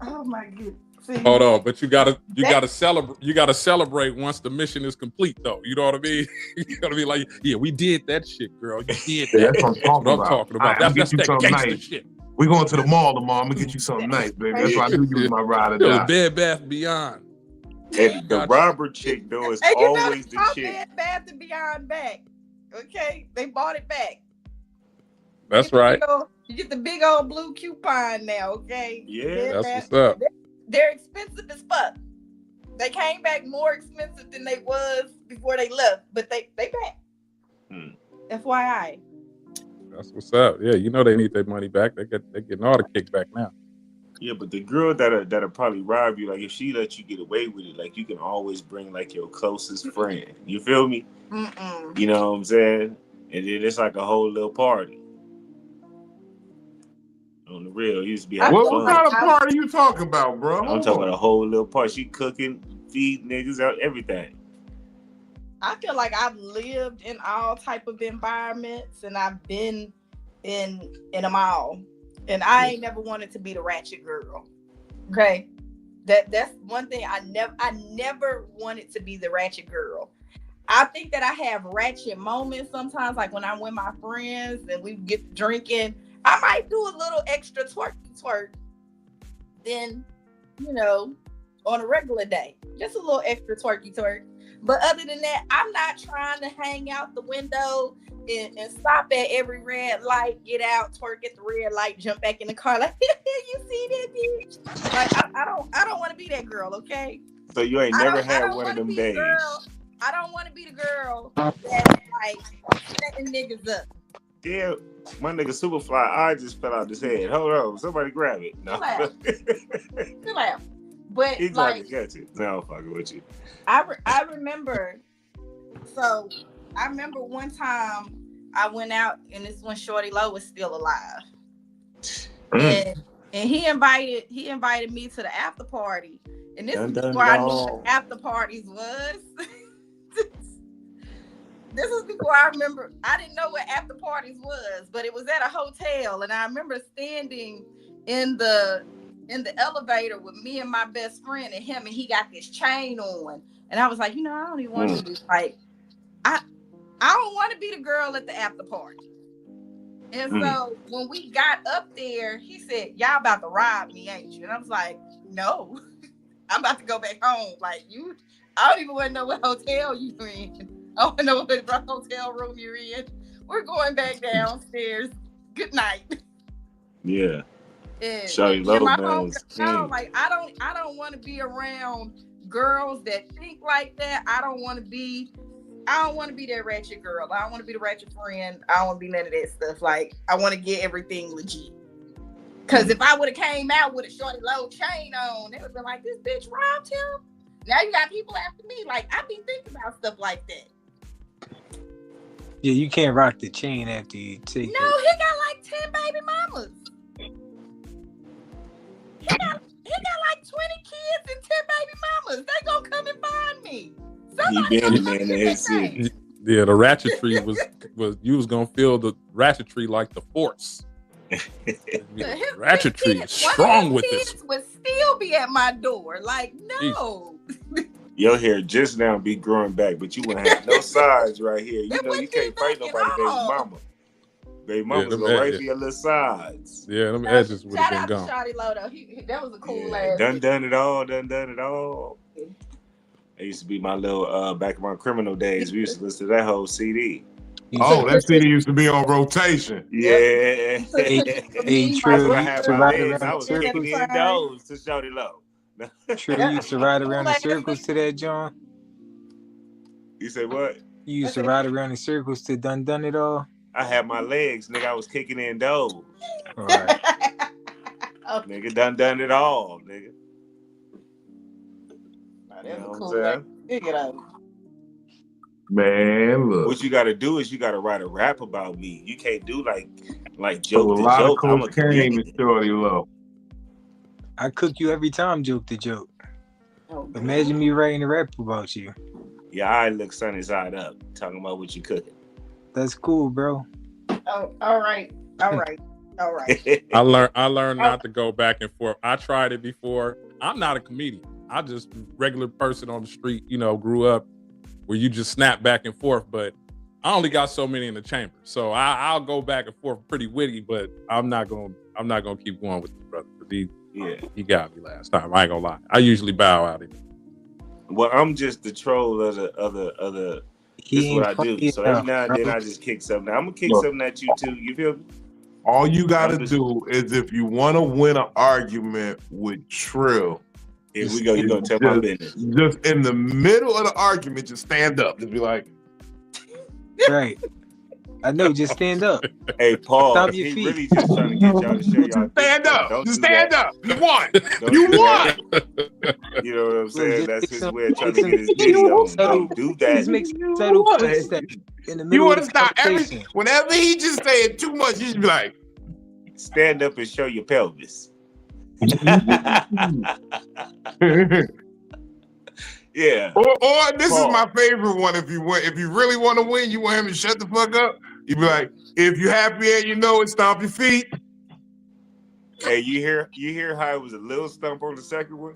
Oh my goodness. See,
Hold on, but you gotta celebrate once the mission is complete, though. You know what I mean? You gotta be like, yeah, we did that shit, girl. You did that.
That's what I'm talking about.
That's that gangster
nice.
shit.
We going to the mall tomorrow. I'm gonna get you something nice, baby. That's why I knew you was my ride or
It was
die.
Bed Bath Beyond.
And the robber chick though is
and you know
always
they
the
bought
chick.
Bed Bath and Beyond back. Okay, they bought it back.
That's right.
You get the big old blue coupon now. Okay.
Yeah,
that's what's up.
They're expensive as fuck. They came back more expensive than they was before they left, but they back. FYI.
That's what's up. Yeah, you know they need their money back. They're getting all the kickback now.
Yeah, but the girl that'll probably rob you, like if she let you get away with it, like you can always bring like your closest friend. You feel me?
Mm-mm.
You know what I'm saying? And then it's like a whole little party. On the real, you used to be having
What
fun.
kind of party you talking about, bro?
I'm talking about a whole little party. She cooking, feed niggas out, everything.
I feel like I've lived in all type of environments, and I've been in them all, and I ain't never wanted to be the ratchet girl. Okay, that's one thing I never wanted to be the ratchet girl. I think that I have ratchet moments sometimes, like when I'm with my friends and we get drinking. I might do a little extra twerk than, on a regular day. Just a little extra twerk. But other than that, I'm not trying to hang out the window and stop at every red light, get out, twerk at the red light, jump back in the car like, you see that bitch? Like, I don't want to be that girl, okay?
So you ain't never had one of them days.
I don't want to be the girl that's like setting niggas up.
Yeah, my nigga Superfly eye just fell out his head. Hold on, somebody grab it. No.
Chill out. But
He's
like,
to catch it. No, I'm fucking with you.
I remember. So I remember one time I went out, and this when Shorty Low was still alive, and he invited me to the after party, and this is before I knew what after parties was. This is before I remember. I didn't know what after parties was, but it was at a hotel, and I remember standing in the elevator with me and my best friend and him, and he got this chain on, and I was like, I don't even want to do this. Like, I don't want to be the girl at the after party. And so when we got up there, he said, "Y'all about to rob me, ain't you?" And I was like, "No, I'm about to go back home. Like, I don't even want to know what hotel you in. I want to know what hotel room you're in. We're going back downstairs. Good night."
Yeah.
And my home, like I don't want to be around girls that think like that. I don't want to be that ratchet girl. I don't want to be the ratchet friend. I don't want to be none of that stuff. Like, I want to get everything legit. Because if I would have came out with a Shorty Low chain on, they would have been like, this bitch robbed him. Now you got people after me. Like, I be thinking about stuff like that.
Yeah, you can't rock the chain after you take
No, he got like 10 baby mamas. He got like 20 kids and 10 baby mamas. They gonna come and find
He been a man in his city.
Yeah, the ratchetry was you was gonna feel the ratchetry like the force. Ratchetry is strong with this.
Kids would still be at my door. Like, no.
Your hair just now be growing back, but you wouldn't have no sides right here. You know you can't fight nobody, baby mama. Baby mama's go right for your little sides.
Yeah, them edges would have been gone.
Shout out to Shawty Lodo. That was a cool
ass. Done it all. That used to be my little back in my criminal days. We used to listen to that whole CD.
Oh, that CD used to be on rotation.
Yeah.
Hey, True.
I was kicking in those to Shawty Low.
True, you used to ride around in circles to that, John?
You say what?
You used to ride around in circles to Done It All?
I had my legs, nigga. I was kicking in those.
All right.
Nigga done it all, nigga.
That's cool.
Man, look.
What you got to do is you got to write a rap about me. You can't do like joke
a lot
to joke.
Of
I'm a
cocaine and Shorty Low.
I cook you every time, joke to joke. Imagine me writing a rap about you.
Your eye looks sunny side up, talking about what you cooking.
That's cool, bro.
Oh, all right.
I learned not to go back and forth. I tried it before. I'm not a comedian. I'm just a regular person on the street, grew up where you just snap back and forth, but I only got so many in the chamber. So I'll go back and forth pretty witty, but I'm not gonna keep going with you, brother. He got me last time. I ain't gonna lie. I usually bow out of it.
Well, I'm just the troll of the this is what I do. So every now and then I just kick something. I'm gonna kick something at you too. You feel me?
All you gotta do is if you want to win an argument with Trill.
Here we go. You're gonna tell my business.
Just in the middle of the argument, just stand up. Just be like,
right. I know. Just stand up.
Hey, Paul.
Stomp your feet.
Really just trying to get y'all to show y'all.
Stand up. Just stand up. You won.
You won. You know what I'm saying? That's his way of trying to get his video. Don't do that.
Just make subtle footsteps in the middle.
You want to
of the
stop
conversation.
whenever he just saying too much, you just be like,
stand up and show your pelvis. Yeah.
Or this is my favorite one. If you really want to win, you want him to shut the fuck up. You be like, if you happy and you know it, stomp your feet.
Hey, you hear how it was a little stump on the second one?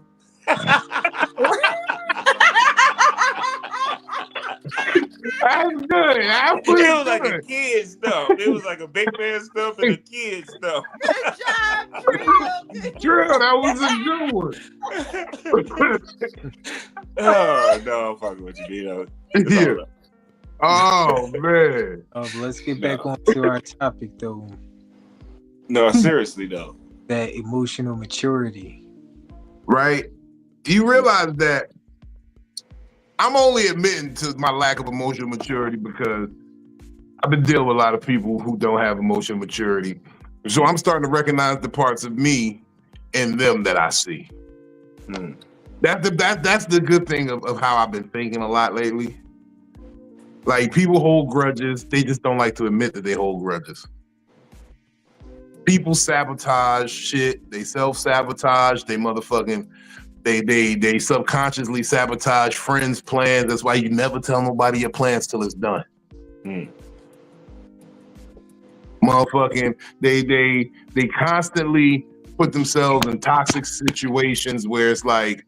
That's good.
It was like a kid stump. It was like a big man stump and a kid stump.
Good job, Trill.
Trill, that was a good one.
Oh no, I'm fucking with you, Vito.
Yeah. Oh man.
But let's get back on to our topic though.
No, seriously though.
That emotional maturity.
Right? You realize that I'm only admitting to my lack of emotional maturity because I've been dealing with a lot of people who don't have emotional maturity. So I'm starting to recognize the parts of me in them that I see. That's the good thing of how I've been thinking a lot lately. Like, people hold grudges. They just don't like to admit that they hold grudges. People sabotage shit. They self-sabotage. They subconsciously sabotage friends' plans. That's why you never tell nobody your plans till it's done. Motherfucking, they constantly put themselves in toxic situations where it's like,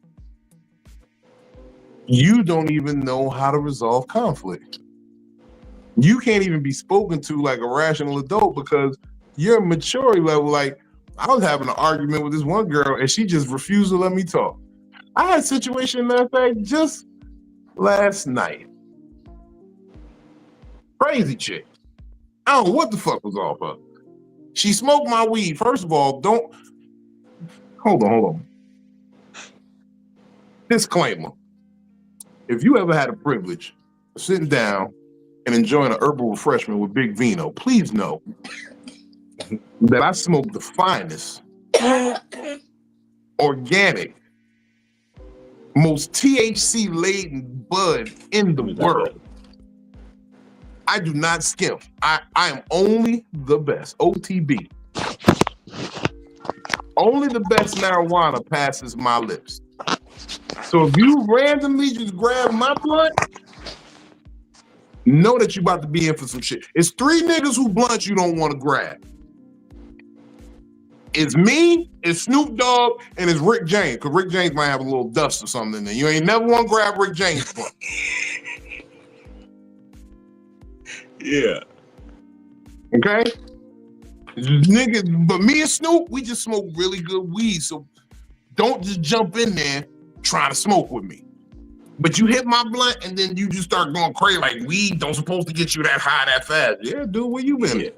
you don't even know how to resolve conflict. You can't even be spoken to like a rational adult because your maturity level, like, I was having an argument with this one girl and she just refused to let me talk. I had a situation, matter of fact, just last night. Crazy chick. I don't know what the fuck was off of. She smoked my weed. First of all, hold on. Disclaimer. If you ever had a privilege of sitting down and enjoying an herbal refreshment with Big Vino, please know that I smoke the finest, organic, most THC-laden bud in the world. I do not skimp. I am only the best. OTB. Only the best marijuana passes my lips. So if you randomly just grab my blunt, Know that you about to be in for some shit. It's 3 niggas who blunt you don't want to grab. It's me, it's Snoop Dogg, and it's Rick James. Because Rick James might have a little dust or something in there. You ain't never want to grab Rick James blunt.
Yeah.
Okay? Niggas, but me and Snoop, we just smoke really good weed. So don't just jump in there trying to smoke with me. But you hit my blunt and then you just start going crazy like weed don't supposed to get you that high that fast. Yeah, dude, where you been?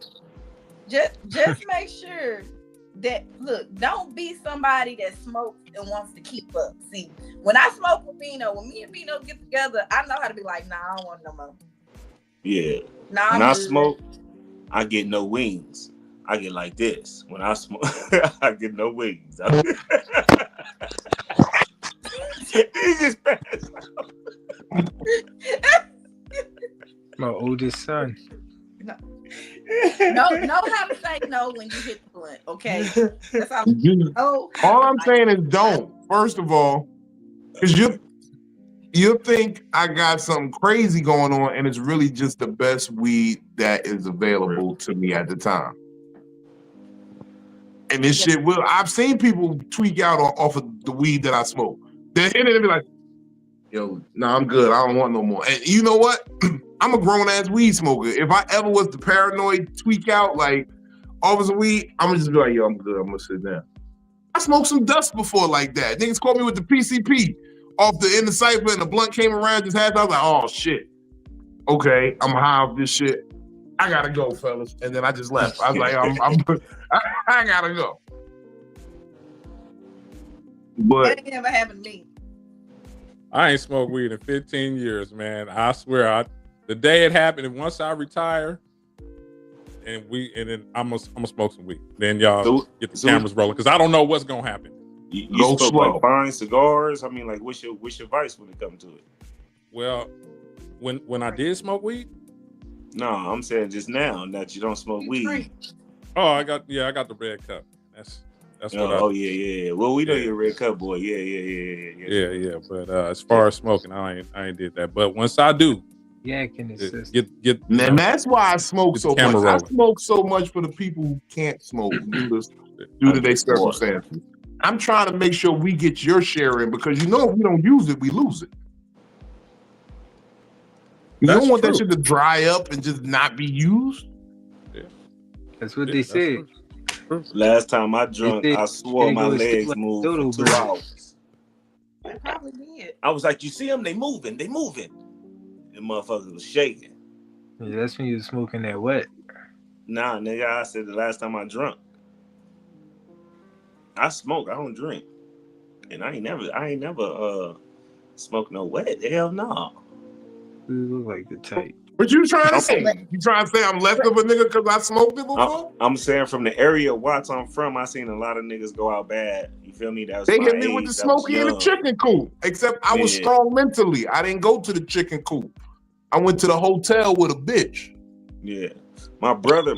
Just make sure that, look, don't be somebody that smokes and wants to keep up. See, when I smoke with Vino, when me and Vino get together, I know how to be like, nah, I don't want no more.
Yeah.
Nah,
when I smoke, I get no wings. I get like this. When I smoke, I get no wings. He just passed out.
My oldest son.
Know how to say no when you hit the blunt, okay? That's all.
All I'm saying is don't. First of all, because you think I got something crazy going on, and it's really just the best weed that is available to me at the time. And this shit will. I've seen people tweak out off of the weed that I smoke. They hit it and be like, "Yo, nah, I'm good. I don't want no more." And you know what? I'm a grown ass weed smoker. If I ever was the paranoid tweak out, like officer weed, I'm gonna just be like, "Yo, I'm good. I'm gonna sit down." I smoked some dust before like that. Niggas called me with the PCP off the end of cipher, and the blunt came around just half. I was like, "Oh shit, okay, I'm high off this shit. I gotta go, fellas." And then I just left. I was like, I gotta go. But
that never happened to me.
I ain't smoked weed in 15 years, man. I swear, the day it happened, and once I retire, and then I'm gonna smoke some weed. Then y'all get the cameras rolling because I don't know what's gonna happen.
You smoke like fine cigars. I mean, like, what's your vice when it comes to it?
Well, when I did smoke weed,
no, I'm saying just now that you don't smoke weed.
Oh, I got the red cup. That's what.
Yeah. Well, we know you're a red cup boy. Yeah.
But as far as smoking, I ain't did that. But once I do,
can assist.
Get.
And that's why I smoke so much.
Rolling.
I smoke so much for the people who can't smoke due to their circumstances. I'm trying to make sure we get your share in because if we don't use it, we lose it. You don't want that shit to dry up and just not be used.
Yeah. That's what they said.
Last time I drunk, I swore my legs moved for 2 hours.
I probably did.
I was like, "You see them? They moving. The motherfuckers was shaking."
Yeah, that's when you was smoking that wet.
Nah, nigga, I said the last time I drunk. I smoke, I don't drink. And I ain't never smoked no wet. Hell no.
You look like the type.
What you trying to say? You trying to say I'm less of a nigga because I smoked it before?
I'm saying from the area Watts I'm from, I seen a lot of niggas go out bad. You feel me?
They hit me with the smoky and the chicken coop. Except I was strong mentally. I didn't go to the chicken coop. I went to the hotel with a bitch.
Yeah. My brother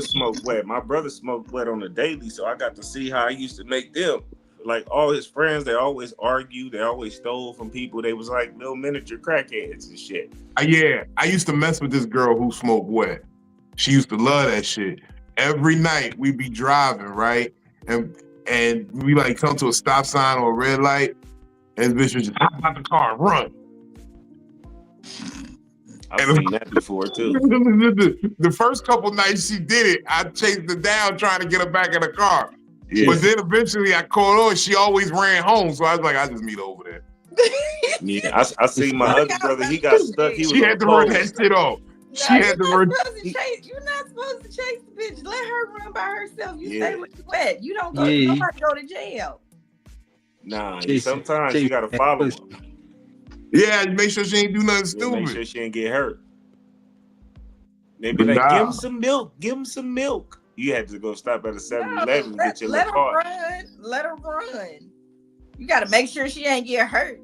smoked wet. My brother smoked wet on the daily, so I got to see how I used to make them. Like all his friends, they always argued. They always stole from people. They was like little miniature crackheads and shit.
Yeah, I used to mess with this girl who smoked wet. She used to love that shit. Every night we'd be driving, right? And we like come to a stop sign or a red light, and this bitch would just hop out the car and run.
I've seen that before too.
The first couple nights she did it, I chased her down trying to get her back in the car.
Yeah.
But then eventually I called her. She always ran home, so I was like, I just meet her over there.
Yeah, I see my other brother. He got stuck.
She had to run that shit off. She had to run.
You're not supposed to chase the bitch. Let her run by herself. You stay with the wet. You don't go. Nobody go to jail.
Nah, sometimes you gotta follow her.
Yeah, make sure she ain't do nothing stupid.
Make sure she ain't get hurt. They be like, give him some milk. Give him some milk. You had to go stop at a 7-Eleven and get your little car.
Let her run. You got to make sure she ain't get hurt.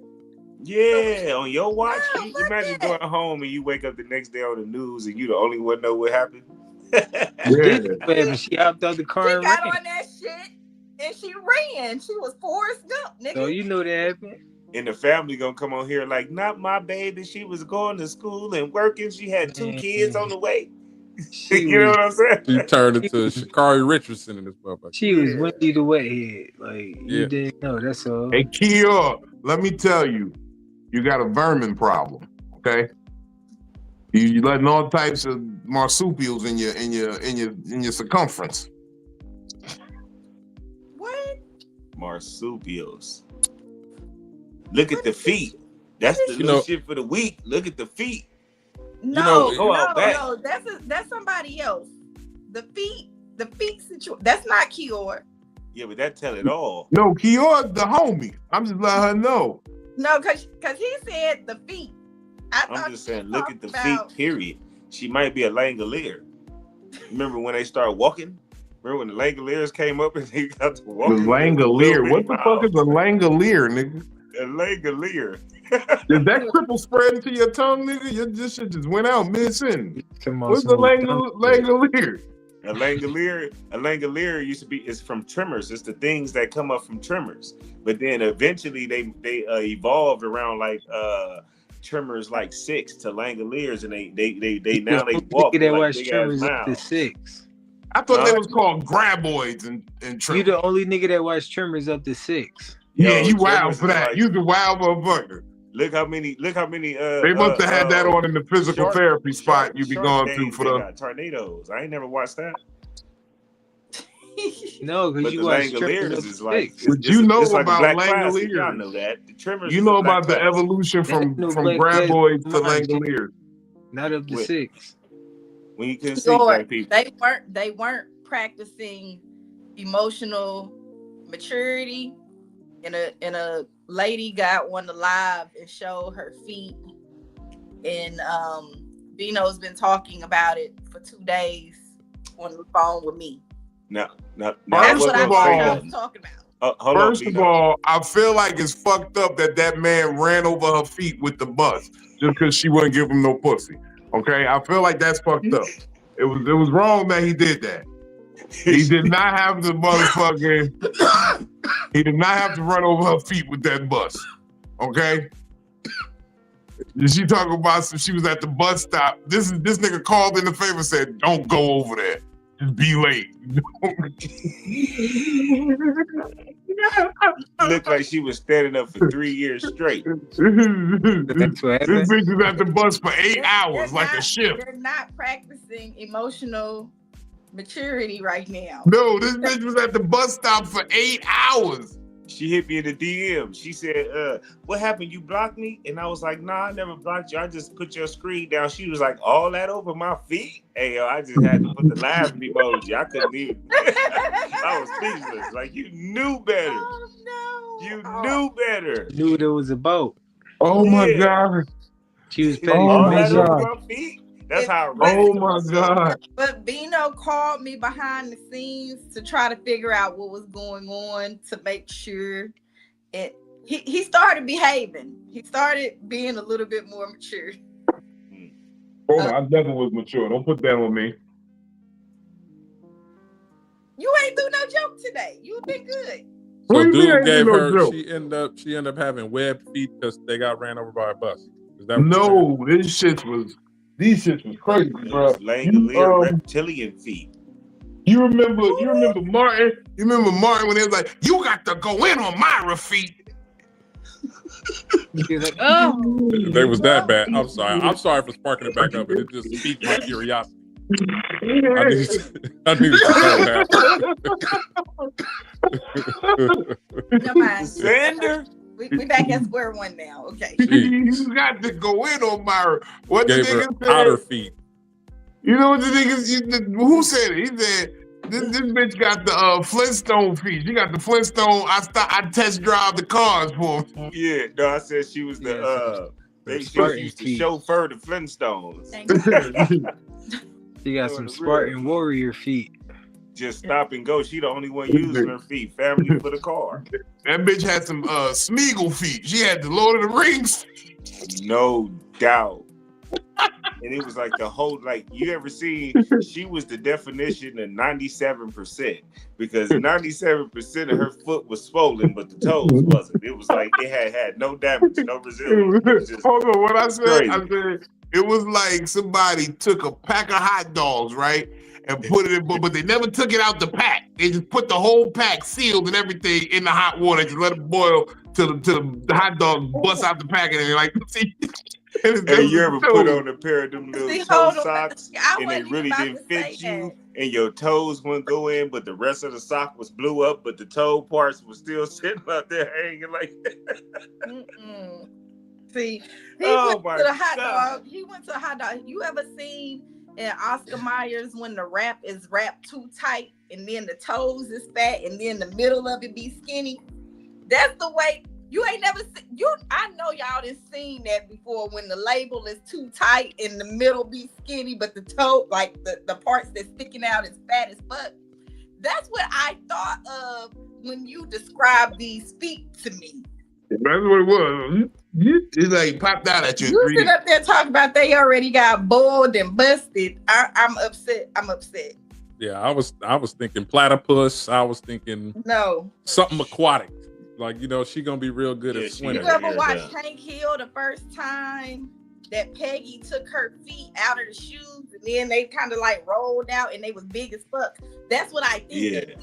Yeah, on your watch. You imagine going home and you wake up the next day on the news and you the only one know what happened.
Yeah. She hopped out the car.
She got on that shit and she ran. She was Forrest Gump, nigga.
So you know that happened.
And the family gonna come on here like, not my baby. She was going to school and working. She had 2 kids on the way. You know what I'm saying?
She turned into Sha'Carri Richardson in this motherfucker.
She was Wendy the Wethead. Like, you didn't know, that's all.
Hey, Kia, let me tell you, you got a vermin problem, okay? You letting all types of marsupials in your circumference.
What?
Marsupials. Look at the feet. That's the little shit for the week. Look at the feet.
No,
no,
that's somebody else. The feet situation. That's not Kior.
Yeah, but that tell it all.
No, Kior's the homie. I'm just letting her know.
No, cause he said the feet.
I'm just saying, look at the feet. Period. She might be a Langolier. Remember when they started walking? Remember when the Langoliers came up and they got to walk?
The Langolier. What the fuck is a Langolier, nigga?
A Langolier.
Did that triple spread into your tongue, nigga? This shit just went out mid-sentence. What's the Langolier?
A Langolier used to be, it's from trimmers. It's the things that come up from trimmers. But then eventually they evolved around like trimmers like 6 to Langoliers, and they now they walk
that
like
watch trimmers up to 6.
I thought they was called graboids and trimmers.
You the only nigga that watched trimmers up to 6.
Yeah, you wild for that. You the wild motherfucker.
Look how many. They
must have had that on in the physical therapy spot you be going through for the
tornadoes. I ain't never watched that.
No, because you watch Langoliers is
like.
But you know about
Langoliers. Y'all know that. The trimmers.
You know about the evolution from graboids to Langoliers.
Not up to 6.
When you can see black people,
they weren't practicing emotional maturity. And a lady got one alive and showed her feet, and Bino's been talking about it for 2 days on the phone with me.
No,
that's what I was talking about.
First of all, I feel like it's fucked up that man ran over her feet with the bus just because she wouldn't give him no pussy. Okay, I feel like that's fucked up. It was wrong that he did that. He did not have the motherfucking. He did not have to run over her feet with that bus. Okay. She talking about some. She was at the bus stop. This nigga called in the favor and said, "Don't go over there. Just be late."
Looked like she was standing up for 3 years straight.
This bitch was at the bus for 8 hours, like a ship.
They're not practicing emotional maturity right now.
No, this bitch was at the bus stop for 8 hours.
She hit me in the DM. She said, what happened? You blocked me? And I was like, nah, I never blocked you. I just put your screen down. She was like, all that over my feet? Hey, yo, I just had to put the laughing emoji. I couldn't even. I was speechless. Like, you knew better.
Oh, no.
You knew better.
Knew what it was about.
Oh, my God.
She was petty.
All that over my feet? That's how.
Oh my God!
But Bino called me behind the scenes to try to figure out what was going on to make sure it. He started behaving. He started being a little bit more mature.
Oh, I never was mature. Don't put that on me.
You ain't do no joke today. You've been good.
So dude gave her. She ended up having webbed feet because they got ran over by a bus. Is that
no? These shits was crazy, bro.
Langolier reptilian feet.
You remember Martin? You remember Martin when they was like, "You got to go in on my feet."
He was like, "Oh,
they was that bad." I'm sorry. I'm sorry for sparking it back up, but it just piqued my curiosity. I need to
Never mind.
Sander.
We back at square one now. Okay.
You got to go in on my. What the nigga said?
Outer feet.
You know what the niggas? Who said it? He said this bitch got the Flintstone feet. She got the Flintstone. I test drive the cars for him.
Yeah, no, I said she was the she used to chauffeur the Flintstones.
She got some Spartan warrior feet.
Just stop and go. She the only one using her feet. Family for the car.
That bitch had some Smeagol feet. She had the Lord of the Rings feet.
No doubt. And it was like the whole, like, you ever seen, she was the definition of 97%, because 97% of her foot was swollen, but the toes wasn't. It was like it had no damage, no resilience. It was just,
hold on, what I said,
crazy.
It was like somebody took a pack of hot dogs, right, and put it in, but they never took it out the pack. They just put the whole pack, sealed and everything, in the hot water, just let it boil till the hot dog bust out the pack, and they're like, see.
Hey, you ever put on a pair of them little toe socks and they
wasn't
really
about
didn't
to
fit
say
you,
that.
and your toes wouldn't go in, but the rest of the sock was blew up, but the toe parts were still sitting out there hanging like that?
See, he
Oh
went to the
my
hot
God.
dog. He went to a hot dog. You ever seen in Oscar Myers when the wrap is wrapped too tight and then the toes is fat and then the middle of it be skinny? That's the way. You ain't never seen I know y'all done seen that before, when the label is too tight and the middle be skinny, but the toe, like the parts that's sticking out is fat as fuck. That's what I thought of when you described these feet to me.
That's what it was. It's like popped out at you.
You sit up there talking about they already got boiled and busted. I'm upset.
Yeah, I was thinking platypus. I was thinking something aquatic. Like, you know, she gonna be real good at swimming.
You ever watch Hank Hill the first time that Peggy took her feet out of the shoes and then they kind of like rolled out and they was big as fuck? That's what I think.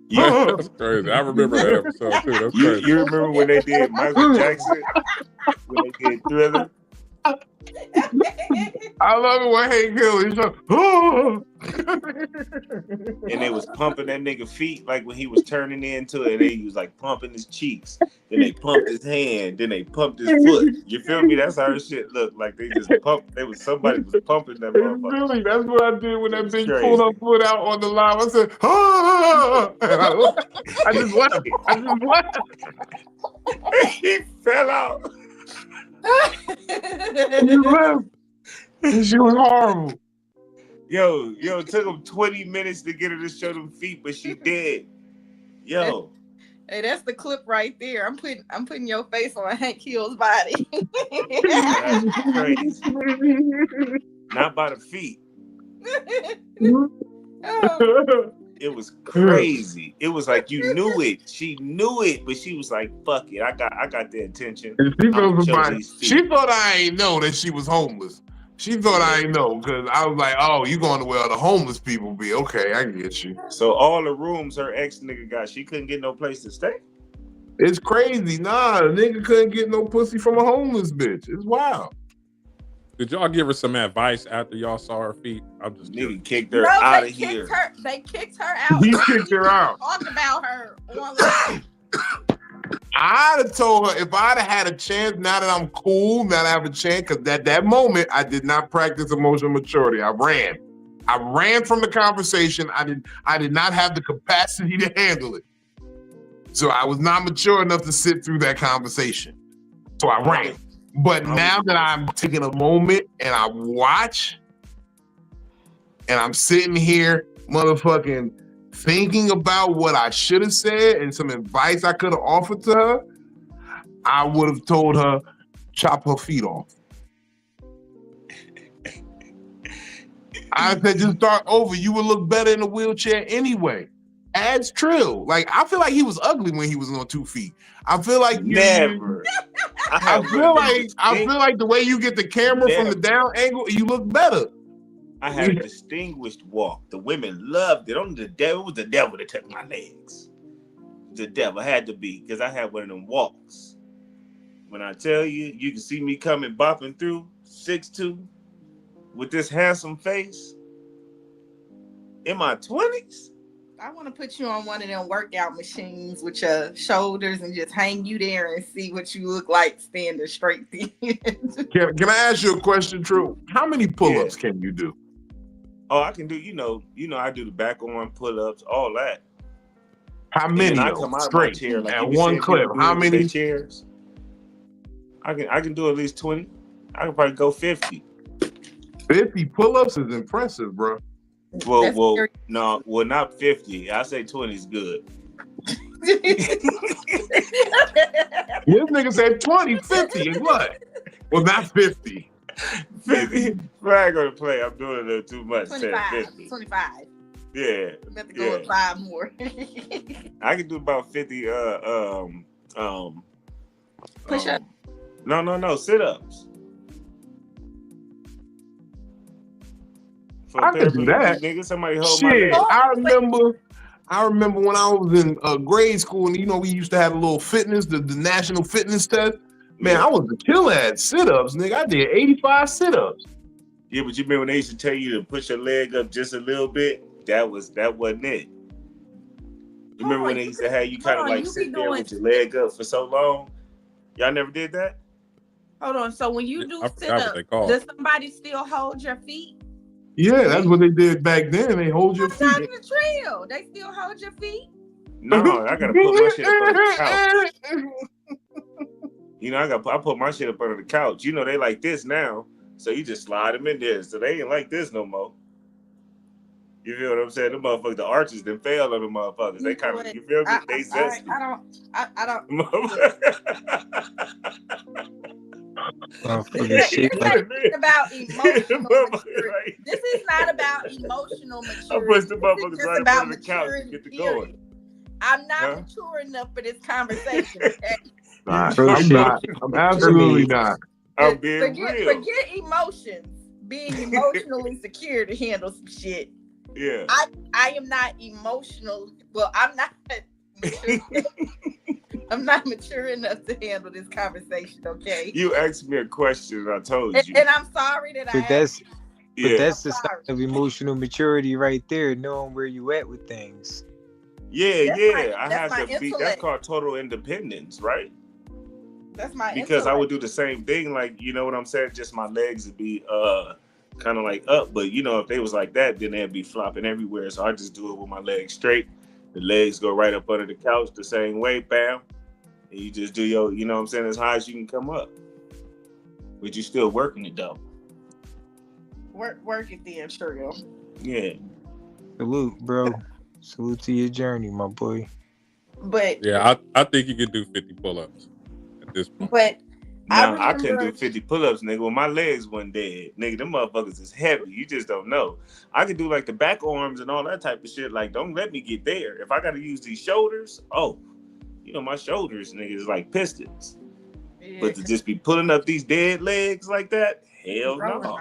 Yeah, that's crazy. I remember that episode too. That's crazy.
You remember when they did Michael Jackson? When they did Thriller?
I love it when Hank Hill, he's like,
and they was pumping that nigga feet, like when he was turning into it, and they was like pumping his cheeks, then they pumped his hand, then they pumped his foot. You feel me? That's how his shit looked. Like they just pumped. Somebody was pumping that motherfucker.
Really, that's what I did when that bitch pulled her foot out on the line. I said, I just left.
He fell out.
He left. She was horrible.
Yo, it took him 20 minutes to get her to show them feet, but she did. Yo.
Hey, that's the clip right there. I'm putting your face on Hank Hill's body.
That's crazy. Not by the feet. It was crazy. It was like you knew it. She knew it, but she was like, "Fuck it, I got their attention."
And she thought I ain't know that she was homeless. She thought I ain't know, because I was like, "Oh, you going to where the homeless people be?" Okay, I get you.
So all the rooms her ex nigga got, she couldn't get no place to stay.
It's crazy. Nah, the nigga couldn't get no pussy from a homeless bitch. It's wild.
Did y'all give her some advice after y'all saw her feet? I'm just
nigga kicked her out of here.
They kicked her out.
He kicked her out.
Talked about her online.
I'd have told her if I'd have had a chance. Now that I'm cool, now that I have a chance, because at that moment I did not practice emotional maturity. I ran from the conversation. I did not have the capacity to handle it. So I was not mature enough to sit through that conversation. So I ran. But now that I'm taking a moment and I watch, and I'm sitting here motherfucking thinking about what I should have said and some advice I could have offered to her, I would have told her, chop her feet off. I said, just start over. You would look better in a wheelchair anyway. As Trill. Like, I feel like he was ugly when he was on 2 feet. I feel like
never.
I feel like the way you get the camera from the down angle, you look better.
I had a distinguished walk. The women loved it. Only the devil, it was the devil that took my legs. The devil had to be, because I had one of them walks. When I tell you, you can see me coming bopping through 6'2" with this handsome face in my 20s.
I want to put you on one of them workout machines with your shoulders and just hang you there and see what you look like standing straight there.
Can I ask you a question, True? How many pull-ups can you do?
Oh, I can do, you know, I do the back on pull-ups, all that.
How many?
I come out
straight
of my chair, like
at one clip. How many
chairs? I can do at least 20. I can probably go 50.
50 pull-ups is impressive, bro.
Well, not 50. I say 20 is good.
This nigga said 20, 50 is what? Well, not 50.
50. I ain't gonna play. I'm doing a little too much.
25.
50.
25.
Yeah.
I'm about to go with 5 more.
I can do about 50
Push up.
No, sit-ups. For
I could do that.
nigga, somebody hold my
Shit,
leg.
I remember when I was in grade school, and we used to have a little fitness, the national fitness test. Man, I was a killer at sit-ups, nigga. I did 85 sit-ups.
Yeah, but you remember when they used to tell you to push your leg up just a little bit? That wasn't it. You remember when they used to have you kind of like sit there with your leg up for so long? Y'all never did that?
Hold on. So when you do
I forgot
sit-up,
what they call
does
it.
somebody still hold your feet?
Yeah, that's what they did back then. They hold your
What about
feet.
the trail? They still hold your feet?
No, I gotta put my shit up under the couch. I put my shit up under the couch. They like this now, so you just slide them in there. So they ain't like this no more. You feel what I'm saying? The motherfuckers, the arches done failed on the motherfuckers. They kind of, you feel me? They zesty.
I don't.
This
This ain't about emotional maturity. This is not about emotional maturity.
I pushed the motherfuckers
This is
right
just about
up under the couch to get the going.
I'm not mature enough for this conversation. Okay?
I'm absolutely not.
I'm being real.
Forget emotions. Being emotionally secure to handle some shit.
Yeah.
I am not emotional. Well, I'm not mature. I'm not mature enough to handle this conversation, okay?
You asked me a question, I told you.
And I'm sorry that
that's the sign of emotional maturity right there, knowing where you at with things.
I have to be. That's called total independence, right?
That's my
because I would do the same thing, like, you know what I'm saying? Just my legs would be kind of like up, but if they was like that, then they'd be flopping everywhere. So I just do it with my legs straight. The legs go right up under the couch the same way, bam. And you just do your, you know what I'm saying, as high as you can come up. But you still working it though.
Work it then, sure.
Yeah.
Salute, bro. Salute to your journey, my boy.
But
yeah, I think you could do 50 pull-ups at this point.
But
I couldn't do 50 pull-ups, nigga. When my legs wasn't dead, nigga, them motherfuckers is heavy. You just don't know. I could do like the back arms and all that type of shit. Like, don't let me get there. If I got to use these shoulders, my shoulders, nigga, is like pistons. Yeah, but to just be pulling up these dead legs like that, hell no.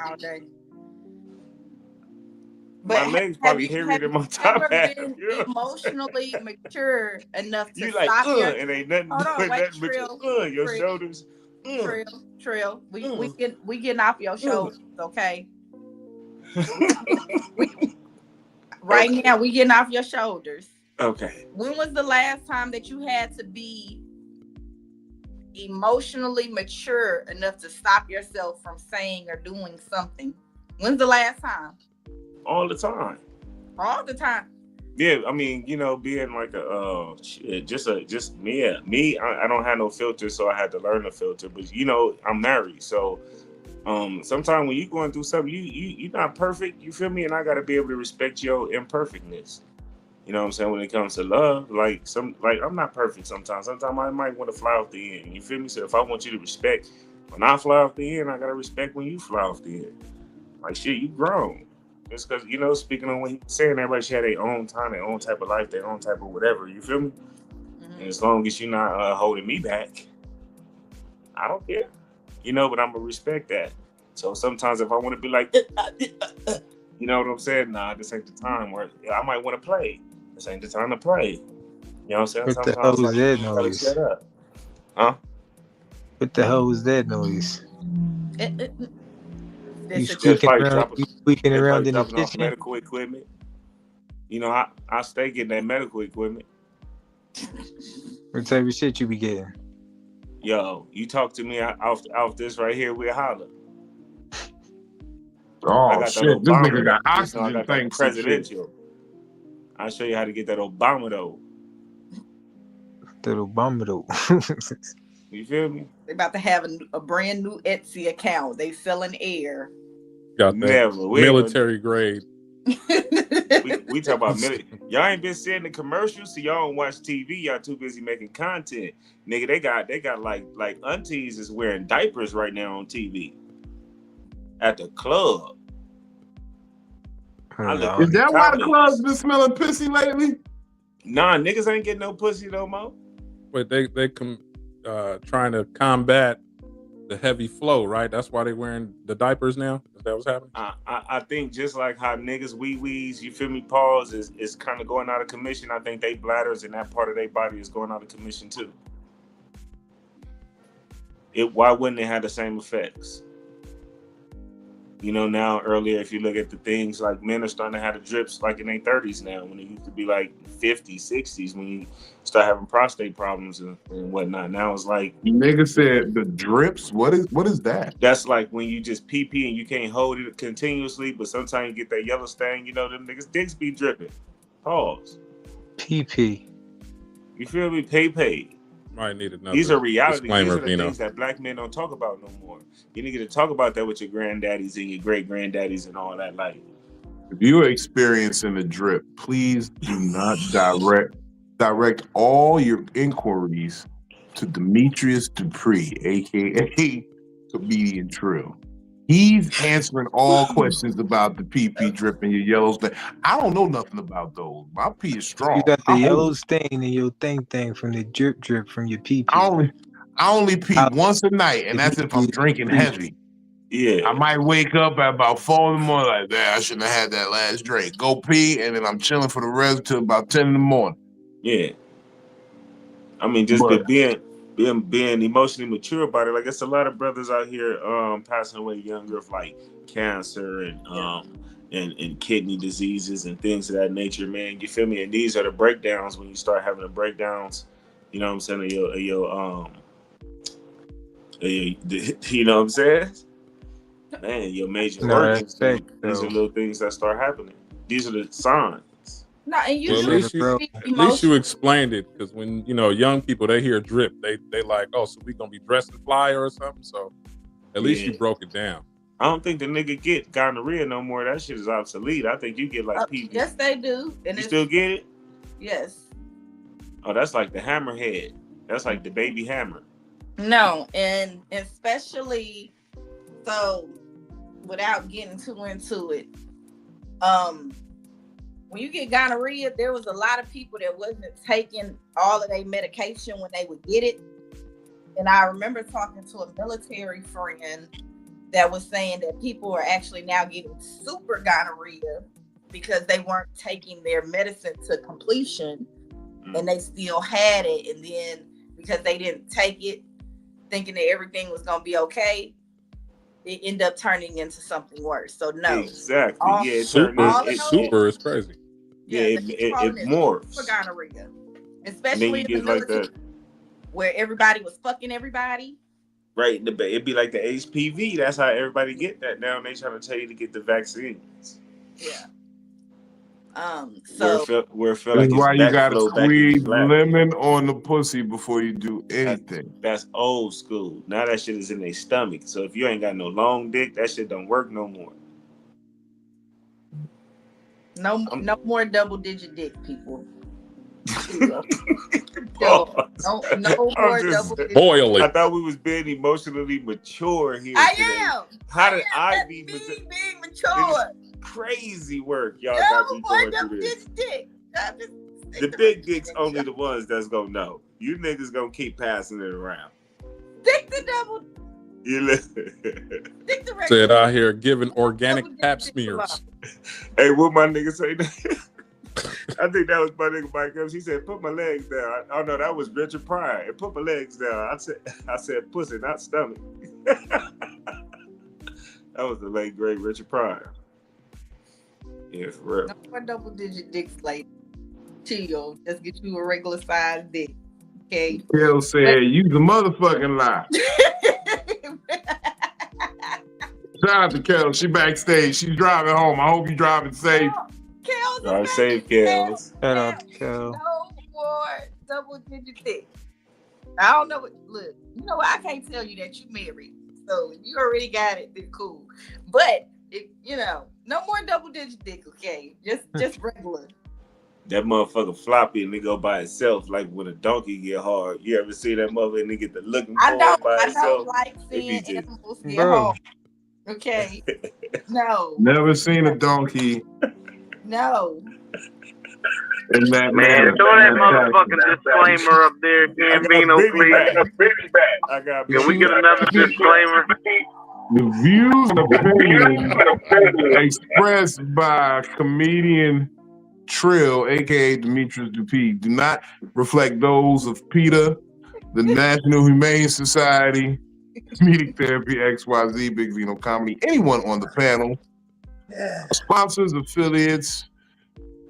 My legs probably heavier than my top half.
Been emotionally mature enough to
like,
stop your...
and ain't nothing doing nothing but your shoulders.
Trill. We getting off your shoulders, okay? Right now, we getting off your shoulders.
Okay.
When was the last time that you had to be emotionally mature enough to stop yourself from saying or doing something? When's the last time?
All the time.
All the time.
Yeah, I mean, being like just me. I don't have no filter, so I had to learn to filter. But I'm married, so sometimes when you going through something, you're not perfect. You feel me? And I got to be able to respect your imperfectness. You know what I'm saying? When it comes to love, I'm not perfect sometimes. Sometimes I might want to fly off the end. You feel me? So if I want you to respect when I fly off the end, I gotta respect when you fly off the end. Like, shit, you grown. Just because, speaking on what he was saying, everybody should have their own time, their own type of life, their own type of whatever. You feel me? Mm-hmm. And as long as you're not holding me back, I don't care. But I'm gonna respect that. So sometimes if I want to be like, you know what I'm saying? Nah, this ain't the time. Where I might want to play. This ain't the time to play. You know what I'm saying?
What the hell was that noise?
Shut up. Huh?
What the hell was that noise? You
squeaking
around in the kitchen?
Medical equipment. I stay getting that medical equipment.
What type of shit you be getting?
Yo, you talk to me off this right here, we'll holler.
Oh, shit. This nigga got oxygen tanks.
Presidential. I'll show you how to get that Obama though.
That Obama though.
You feel me?
They about to have a brand new Etsy account. They selling air.
Got that military grade.
we talk about military. Y'all ain't been seeing the commercials, so y'all don't watch TV. Y'all too busy making content. Nigga, they got like aunties is wearing diapers right now on TV. at the club. I looked
No.
Is
in the
that why the club's
comments.
been smelling pissy lately?
Nah, niggas ain't getting no pussy no more.
But they trying to combat the heavy flow, right? That's why they wearing the diapers now. Is that what's happening?
I think just like how niggas wee-wees, you feel me, pause, is kind of going out of commission. I think they bladders and that part of their body is going out of commission too. Why wouldn't it have the same effects? You know, now earlier, if you look at the things like men are starting to have the drips like in their 30s now, when it used to be like 50s, 60s, when you start having prostate problems and whatnot. Now it's like
Nigga said the drips. What is that?
that's like when you just pee and you can't hold it continuously, but sometimes you get that yellow stain. You know, them niggas dicks be dripping. Pause.
PP.
You feel me? Pay.
Might need another.
These are realities. These
disclaimer,
are the
Vino.
things that black men don't talk about no more. You need to talk about that with your granddaddies and your great granddaddies and all that. Like,
If you are experiencing a drip, please do not direct all your inquiries to Demetrius Dupree, aka Comedian Trill. He's answering all questions about the PP drip and your yellow stain. I don't know nothing about those. My pee is strong.
You got the
I'm
yellow
old.
stain in your thing from the drip from your PP.
I only pee once a night, and that's if I'm drinking heavy.
yeah,
I might wake up at about 4 in the morning, like, I shouldn't have had that last drink. Go pee, and then I'm chilling for the rest till about 10 in the morning.
yeah. I mean, just
But
being emotionally mature about it. Like, it's a lot of brothers out here passing away younger of like cancer and kidney diseases and things of that nature, man. You feel me? And these are the breakdowns when you start having the breakdowns. You know what I'm saying? You know what I'm saying? Man, your major organs. These are little things that start happening. These are the signs.
No, and you
Well,
do
at least you explained it, because when young people they hear drip, they like, oh, so we gonna be dressing fly or something. So at least you broke it down.
I don't think the nigga get gonorrhea no more. That shit is obsolete. I think you get like PV.
Yes, they do. And
you still get it?
Yes.
Oh, that's like the hammerhead. That's like the baby hammer.
No, and especially so, without getting too into it, when you get gonorrhea, there was a lot of people that wasn't taking all of their medication when they would get it. And I remember talking to a military friend that was saying that people are actually now getting super gonorrhea because they weren't taking their medicine to completion and they still had it. And then because they didn't take it, thinking that everything was going to be okay, it ended up turning into something worse. So no.
Exactly.
Super is crazy.
Yeah, it morphs.
For gonorrhea. Especially in the
like
military, where everybody was fucking everybody.
Right, it'd be like the HPV. That's how everybody get that now. And they trying to tell you to get the vaccines.
Yeah. So
where it feel like
why you gotta squeeze lemon on the pussy before you do anything.
That's old school. Now that shit is in their stomach. So if you ain't got no long dick, that shit don't work no more.
No more double-digit dick, people. No more double-digit.
Boil it.
I thought we was being emotionally mature here.
I
today.
am.
How did I be
being mature?
Crazy work, y'all got me going through this.
Dick.
The big dicks only the ones that's gonna know. You niggas gonna keep passing it around.
Stick the double.
You listen.
Stick the regular.
Said out here giving organic pap smears.
Hey, what my nigga say? I think that was my nigga Mike Evans. He said, "Put my legs down." Oh no, that was Richard Pryor. And put my legs down. I said, "Pussy, not stomach." That was the late great Richard Pryor. Yeah, for real.
No more double-digit dicks later. Chill. Just get you a regular size dick. Okay.
Kel said, "You the motherfucking lie." Shout out to Kel. She backstage. She's driving home. I hope you driving safe.
Drive
safe, Kels.
Shout out to Kel.
No more double-digit dick. I don't know what. Look, you know what? I can't tell you that you married. So if you already got it, then cool. But if no more double-digit dick. Okay, just regular.
That motherfucker floppy and they go by itself like when a donkey get hard. You ever see that motherfucker and they get the looking for it by itself?
I don't like seeing animals get hard. Okay. No.
Never seen a donkey
No.
in that
Man,
manner.
throw that motherfucking disclaimer up there again, Vino, please.
I got
Can we get another disclaimer?
The views and opinions expressed by comedian Trill, aka Demetrius Dupuis, do not reflect those of PETA, the National Humane Society, Comedic Therapy, XYZ, Big Vino Comedy, anyone on the panel, sponsors, affiliates,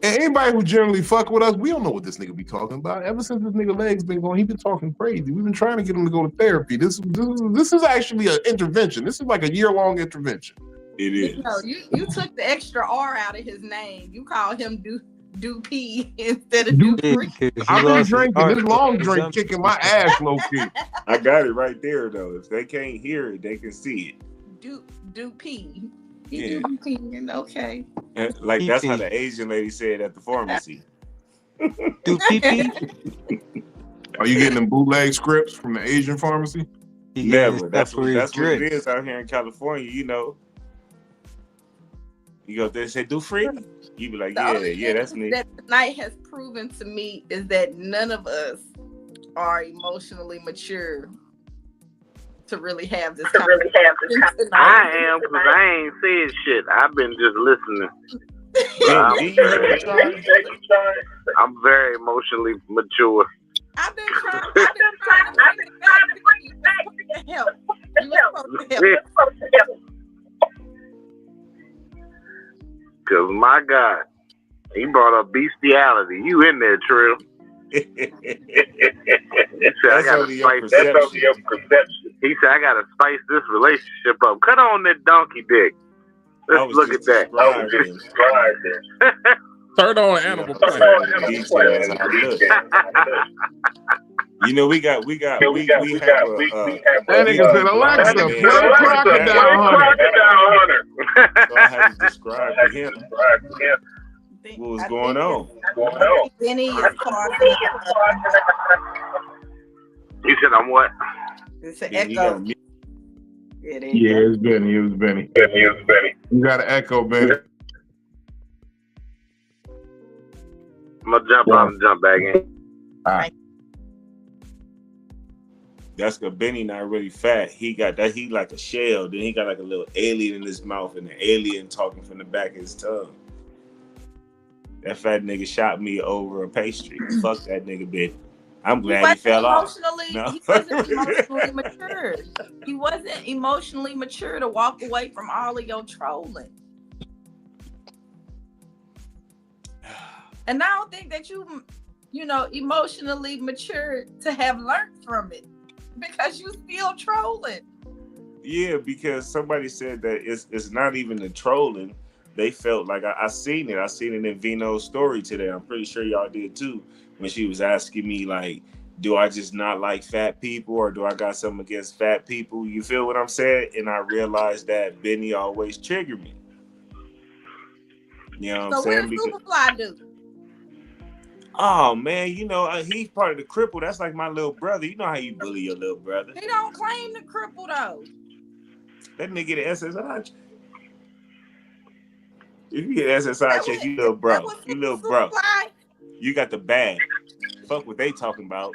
and anybody who generally fuck with us. We don't know what this nigga be talking about. Ever since this nigga legs been going, he been talking crazy. We've been trying to get him to go to therapy. This is actually an intervention. This is like a year-long intervention.
It is.
You know, you took the extra R out of his name. You called him Dupuis instead of Dupree.
I've been drinking. This long drink kicking my ass low key.
I got it right there though. If they can't hear it, they can see it.
Dupuis.
Yeah.
Okay.
And, like that's how the Asian lady said at the pharmacy.
Dupuis.
Are you getting them bootleg scripts from the Asian pharmacy?
Never. That's what it is out here in California. You know. You go there and say, "Do free." You be like, "Yeah, that's me."
That tonight has proven to me is that none of us are emotionally mature to really have this conversation.
I am, because I ain't said shit. I've been just listening. I'm very emotionally mature.
I've been trying to bring it back to help. You were supposed to help.
Because, my God, he brought up bestiality. You in there, Trill. He said, I gotta spice He said, I gotta spice this relationship up. Cut on that donkey dick. Let's look at that.
Turn on Animal Planet.
You know, we have a
that nigga said, Alexa, play Crocodile Hunter.
So I had to describe to him what was going on.
Benny is
You said I'm what?
It's an echo. It is.
Yeah, it's Benny. It was Benny. You got an echo, Benny.
I'm gonna jump out and jump back in.
All right.
That's because Benny not really fat. He got that. He like a shell. Then he got like a little alien in his mouth, and the alien talking from the back of his tongue. That fat nigga shot me over a pastry. Fuck that nigga, Benny. I'm glad he fell off.
No. He wasn't emotionally mature. He wasn't emotionally mature to walk away from all of your trolling. And I don't think that you emotionally mature to have learned from it, because you still trolling.
Yeah, because somebody said that it's not even the trolling. They felt like I seen it. I seen it in Vino's story today. I'm pretty sure y'all did too. When she was asking me like, do I just not like fat people, or do I got something against fat people? You feel what I'm saying? And I realized that Benny always triggered me. You know what I'm saying?
So what does Superfly do?
Oh man, he's part of the cripple. That's like my little brother. You know how you bully your little brother.
He don't claim the cripple though.
That nigga get an SSI check. If you get an SSI check, you little bro. You little bro. You got the bag. Fuck what they talking about.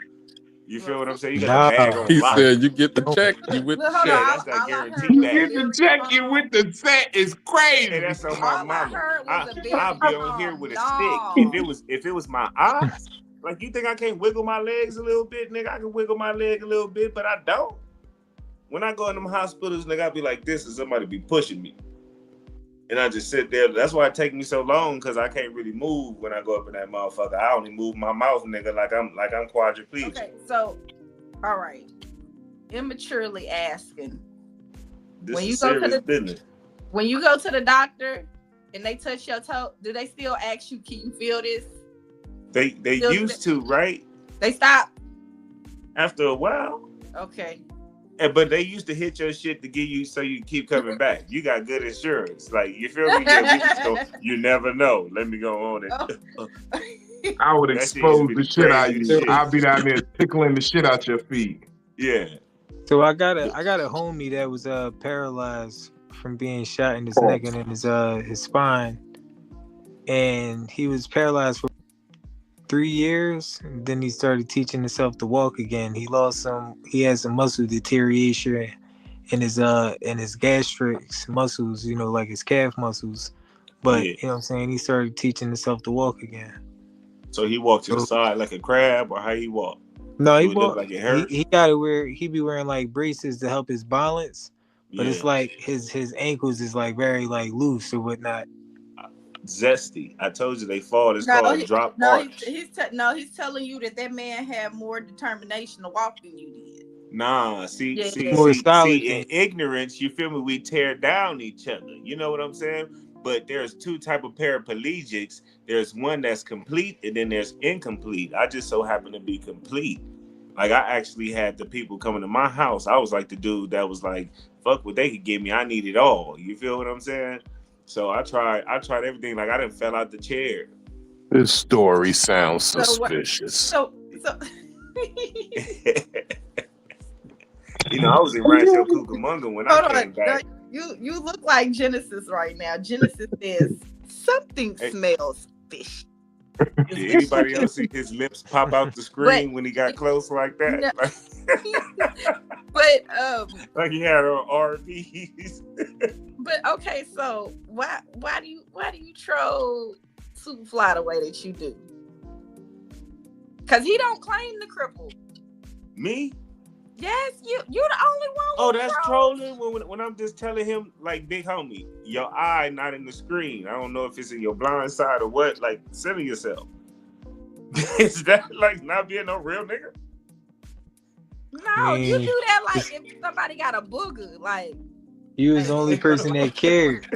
You feel what I'm saying? You got the bag on
He
lock.
said you get the check, you with the check.
That's that guarantee bag.
You get the check, you with the set is crazy.
Hey, that's on my mama. I'll be on here with a stick. If it was my eyes, like you think I can't wiggle my legs a little bit, nigga? I can wiggle my leg a little bit, but I don't. When I go in them hospitals, nigga, I be like this, and somebody be pushing me. And I just sit there. That's why it take me so long, because I can't really move when I go up in that motherfucker. I only move my mouth, nigga, like I'm quadriplegic.
Okay, so, all right. Immaturely asking.
This when you go to the business.
When you go to the doctor and they touch your toe, do they still ask you, can you feel this?
They used to, right?
They stop
after a while.
Okay.
But they used to hit your shit to get you so you keep coming back. You got good insurance. Like, you feel me? Yeah, we just go, you never know. Let me go on it.
I would expose the shit out of you. I'll be down there tickling the shit out your feet.
Yeah.
So I got a homie that was paralyzed from being shot in his neck and in his spine, and he was paralyzed for 3 years. And then he started teaching himself to walk again. He had some muscle deterioration in his gastric muscles, like his calf muscles. But
Yeah.
you know what I'm saying, he started teaching himself to walk again.
So he walked to the side like a crab, or how he walk?
No, he
Do it look
walked.
like it hurt?
He got to wear. He be wearing like braces to help his balance, but
Yeah.
it's like his ankles is like very like loose or whatnot.
Zesty. I told you they fall. It's
No,
called drop arch.
he's telling you that man had more determination to walk than you did.
Nah, see,
More solid
in ignorance, you feel me? We tear down each other. You know what I'm saying? But there's two type of paraplegics. There's one that's complete, and then there's incomplete. I just so happen to be complete. Like, I actually had the people coming to my house. I was like the dude that was like, fuck what they could give me. I need it all. You feel what I'm saying? So I tried everything. Like, I done fell out the chair.
This story sounds suspicious.
You know, I was in Rancho Cucamonga when I came back.
You look like Genesis right now. Genesis says something smells fishy.
Did anybody else see his lips pop out the screen when he got close like that?
No. But
like he had on RVs.
But okay, so why do you troll Superfly the way that you do? Cause he don't claim the cripple.
Me?
Yes, you're the only one.
Oh, that's trolling when I'm just telling him, like, big homie, your eye not in the screen. I don't know if it's in your blind side or what. Like, center yourself. Is that like not being no real nigga?
No, you do that like if somebody got a booger. Like,
you was the only person that cared.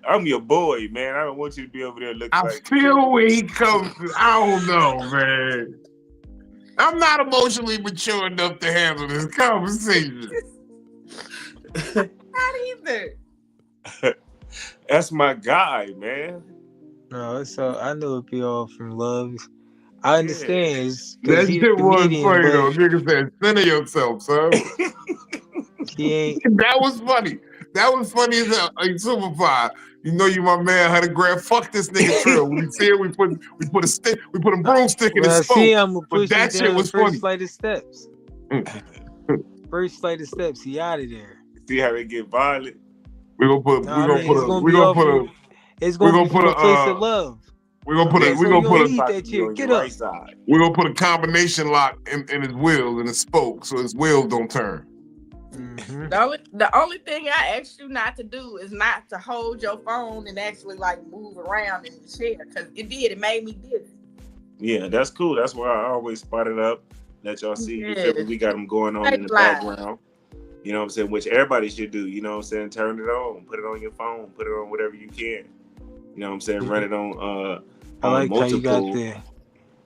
I'm your boy, man. I don't want you to be over there looking
I feel where he comes from. I don't know, man. I'm not emotionally mature enough to handle this conversation.
Not either.
That's my guy, man.
No, so I know it be all from love. I understand.
Yeah. That shit was funny though. Nigga said, center yourself, son.
He ain't.
That was funny. That was funny as hell. Like, Superfly, you know you my man. 100 grand. Fuck this nigga Trill. When we see it, we put a broomstick in his
See,
spoke.
I'm gonna push
that shit was
first
funny.
Flight of steps. First flight of steps. He out of there.
See how they get violent.
We're gonna put a place
of love.
We're gonna put a combination lock in his wheels and his spoke so his wheels don't turn.
Mm-hmm. The only thing I asked you not to do is not to hold your phone and actually like move around in the chair, because it made me dizzy.
Yeah, that's cool. That's why I always spot it up. Let y'all see. We got them going on in the background. You know what I'm saying? Which everybody should do. You know what I'm saying? Turn it on. Put it on your phone. Put it on whatever you can. You know what I'm saying? Run it on
I like
multiple.
How you got the.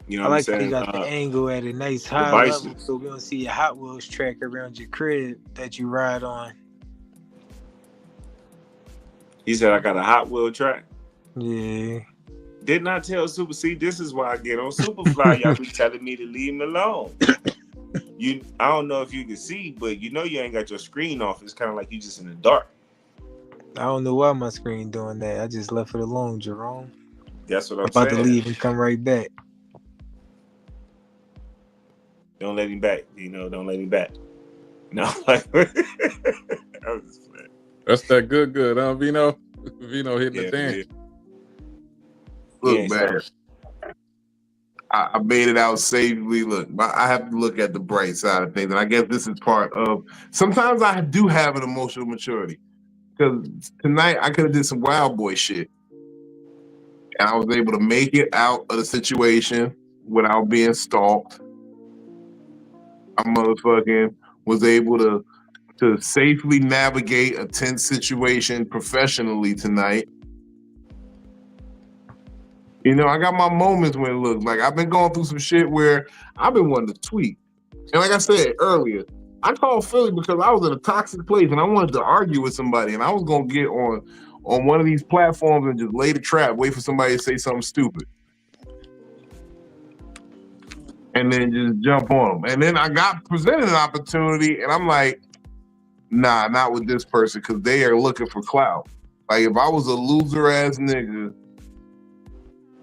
You know what I'm saying?
How you got the angle at a nice high level, so we don't see a Hot Wheels track around your crib that you ride on.
He said, I got a Hot Wheel track.
Yeah.
Did not tell Super. See, this is why I get on Superfly. Y'all be telling me to leave me alone. I don't know if you can see, but you know you ain't got your screen off. It's kind of like you just in the dark.
I don't know why my screen doing that. I just left it alone, Jerome.
That's what I'm
about
saying.
To leave and come right back.
Don't let him back. Don't let him back. No, like I was just playing.
That's that good, huh, Vino? Vino hitting the dance.
Look, man. I made it out safely. Look, I have to look at the bright side of things. And I guess this is part of, sometimes I do have an emotional maturity. Because tonight I could have did some wild boy shit. And I was able to make it out of the situation without being stalked. I motherfucking was able to safely navigate a tense situation professionally tonight. You know, I got my moments when it looks like I've been going through some shit where I've been wanting to tweet. And like I said earlier, I called Philly because I was in a toxic place and I wanted to argue with somebody, and I was gonna get on one of these platforms and just lay the trap, wait for somebody to say something stupid. And then just jump on them. And then I got presented an opportunity and I'm like, Nah, not with this person, because they are looking for clout. Like if I was a loser ass nigga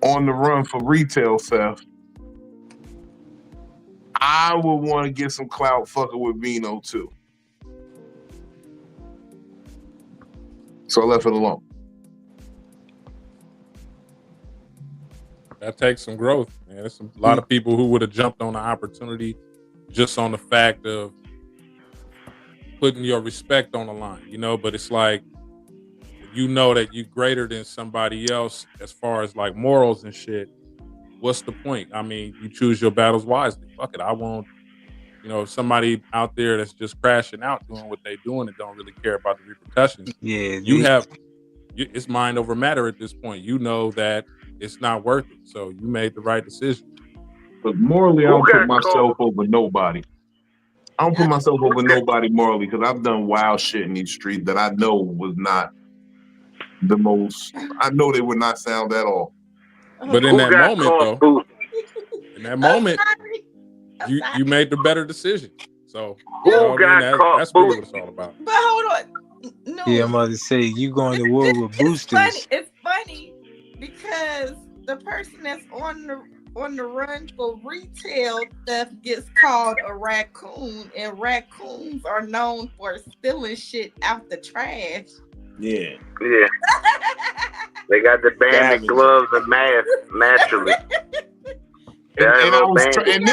on the run for retail theft, I would want to get some clout fucking with Vino too. So I left it alone.
That takes some growth, man. There's a lot of people who would have jumped on the opportunity just on the fact of putting your respect on the line, you know. But it's like, you know that you're greater than somebody else as far as like morals and shit. What's the point? I mean, you choose your battles wisely. Fuck it, I won't. You know, if somebody out there that's just crashing out doing what they doing and don't really care about the repercussions, it's mind over matter at this point. You know that it's not worth it, so you made the right decision.
But morally, I don't put myself over nobody. I don't put myself over nobody morally, because I've done wild shit in these streets that I know was not the most. I know they would not sound at all.
But in that moment, though, you made the better decision. So that's really what it's all about.
But hold on. No.
Yeah, I'm about to say, you going to war with boosters.
It's funny because the person that's on the run for retail theft gets called a raccoon, and raccoons are known for stealing shit out the trash.
Yeah.
They got the bandit gloves and mask naturally.
And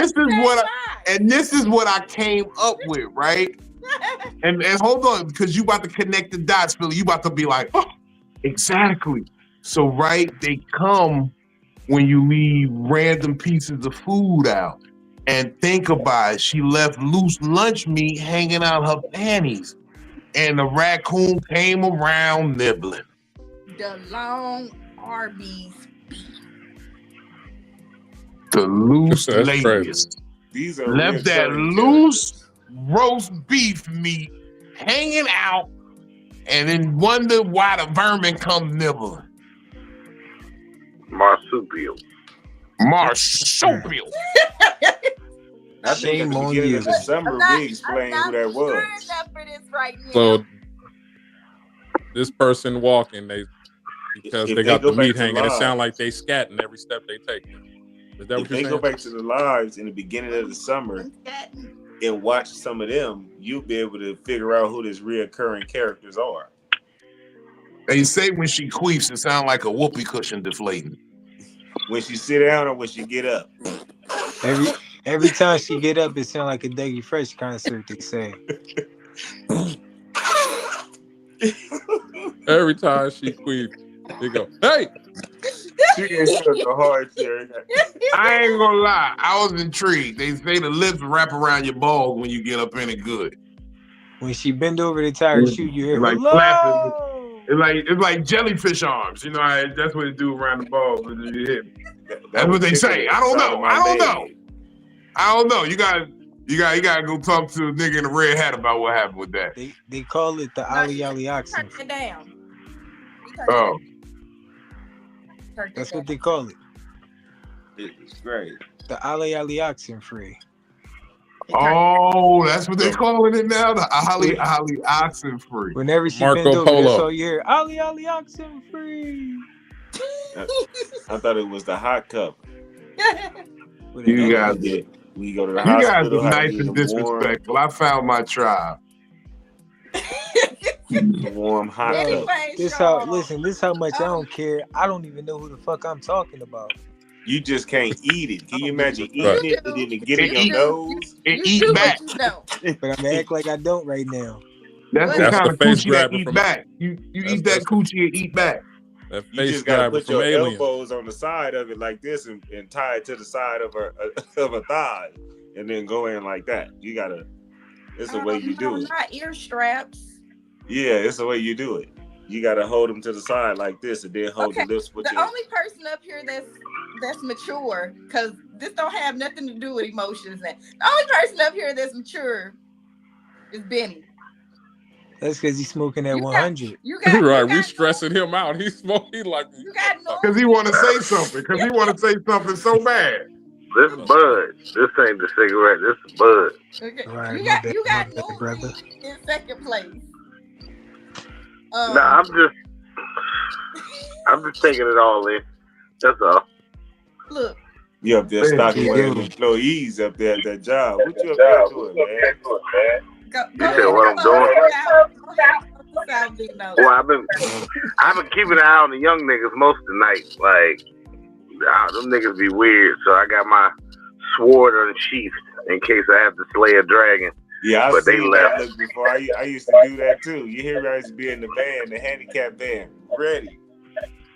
this is what I came up with, right? And hold on, because you about to connect the dots, Philly. You about to be like, oh, exactly. So right, they come when you leave random pieces of food out. And think about it, she left loose lunch meat hanging out her panties, and the raccoon came around nibbling.
The long Arby's beef.
The loose ladies
These are
left that loose roast beef meat hanging out, and then wonder why the vermin come nibbling.
Marsupial.
I think at the beginning of the summer, we explained who that was.
So this person walking, because they got the meat hanging, it sounds like they scatting every step they take. Is that what you're saying?
If they go back to the lives in the beginning of the summer and watch some of them, you'll be able to figure out who these reoccurring characters are.
They say when she queefs, it sounds like a whoopee cushion deflating.
When she sit down or when she get up.
Every time she get up, it sounds like a Dougie Fresh concert, they say.
Every time she queefs, they go, hey!
She gets such a hard chair.
I ain't gonna lie, I was intrigued. They say the lips wrap around your balls when you get up in it good.
When she bend over the tire shoot, you hear
like
hello.
It's like jellyfish arms. You know, that's what it do around the balls when you hit. That's what they say. I don't know. You gotta go talk to a nigga in a red hat about what happened with that.
They call it the Ali oxen.
Turn it down.
Oh.
That's what they call it.
It's great.
The Ali oxen free.
Oh, that's what they're calling it now. The Ali oxen free.
Whenever she
Marco
bends over,
Polo.
that's all you hear. Ali oxen free.
I thought it was the hot cup.
You guys,
we go to the
you guys
hospital.
are nice and disrespectful. I found my tribe.
Warm hot cup.
This how much I don't care. I don't even know who the fuck I'm talking about.
You just can't eat it. Can you imagine eating it and then get it in your nose
and eat back?
But I'm gonna act like I don't right now.
That's the kind of coochie that eat back. You eat that coochie and eat back.
That
you
face
just gotta put your
Alien.
elbows on the side of it like this and tie it to the side of a thigh and then go in like that. You gotta. It's the way you do it.
Not ear straps.
Yeah, it's the way you do it. You gotta hold them to the side like this and then hold the lips with
the only person up here that's mature, because this don't have nothing to do with emotions. And the only person up here that's mature is Benny.
That's because he's smoking at 100.
We stressing him out. He's smoking like
because he want to say something. Because he want to say something so bad.
This Bud. This ain't the cigarette. This is Bud.
Okay.
Right,
You
my
got
bad,
you got
my bad, brother.
Newsy in second place.
Nah, I'm just taking it all in. That's all.
Look.
You up there
Man,
stocking
you
one of
do.
them employees up there at that job. What you up there doing, man?
Go
You said what I'm doing? Well, I've been keeping an eye on the young niggas most of the night. Like, them niggas be weird. So I got my sword unsheathed in case I have to slay a dragon.
Yeah,
But they
seen
left.
that look before. I used to do that too. You hear me? I used to be in the van, the handicap van, ready.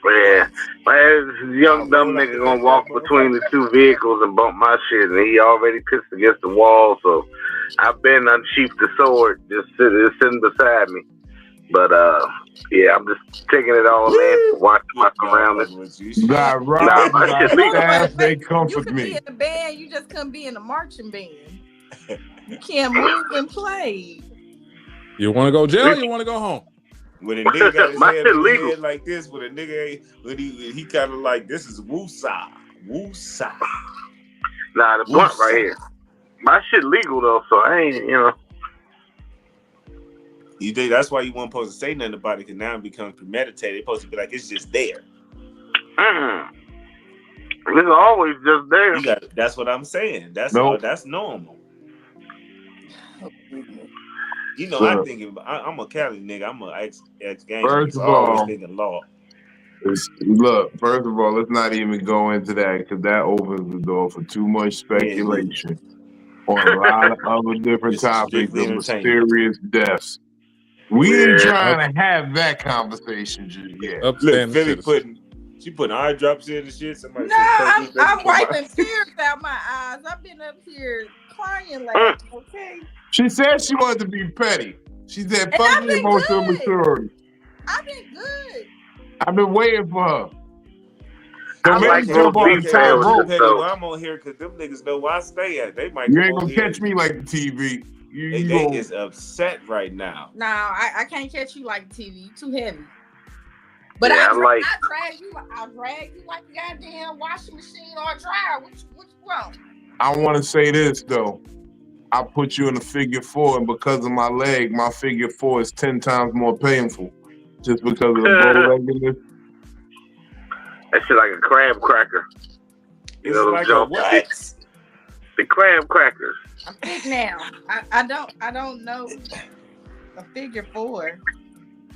Yeah, man, this young dumb nigga gonna walk between the two vehicles and bump my shit, and he already pissed against the wall. So I've been unsheathed the sword, just sitting beside me. But yeah, I'm just taking it all in, watching my surroundings.
Got
Nah,
robbed,
my
got
shit legal.
stabbed, they
You
comfort
could be
me.
in the band, you just couldn't be in the marching band. You can't move and play.
You want to go jail? Or you want to go home?
When a nigga got his
My
head
shit
in the
legal.
head like this, when a nigga when he kind of like this is woosah.
Nah, the blunt right here. My shit legal though, so I ain't,
You think that's why you weren't supposed to say nothing about it? Because now it becomes premeditated. It's supposed to be like it's just there.
It's always just there.
That's what I'm saying. That's normal. You know,
Look,
I'm a Cali nigga. I'm a ex-gangster.
First
So
of
I always
all,
thinking law.
look, first of all, let's not even go into that because that opens the door for too much speculation on a lot of other different
This is
topics
strictly
of
entertainment.
mysterious deaths. We ain't
Yeah.
trying to have that conversation just yet.
Look,
Upstanding
Philly
citizen.
putting eye drops in and shit. Somebody
No,
said,
I'm wiping tears out my eyes. I've been up here crying like, okay.
She said she wanted to be petty. She said,
And
fuck
I've
the
been
emotional
good.
maturity.
I've been good.
I've been waiting for her.
I
Don't make
like
me jump
most
off the top
details,
rope.
Petty
though.
when I'm on here because them niggas know where I stay at. They might
You
come
ain't
on
gonna
here.
catch me like the TV. You
They
gonna,
is upset right now.
No, I can't catch you like TV. You too heavy. But
Yeah,
I
like-
drag you like a goddamn washing machine or a dryer. What you want?
I want to say this though. I put you in a figure 4, and because of my leg, my figure 4 is 10 times more painful, just because of the bow-leggedness.
That shit like a crab cracker.
It's like a what?
The crab crackers.
I'm thick now. I don't know a figure 4.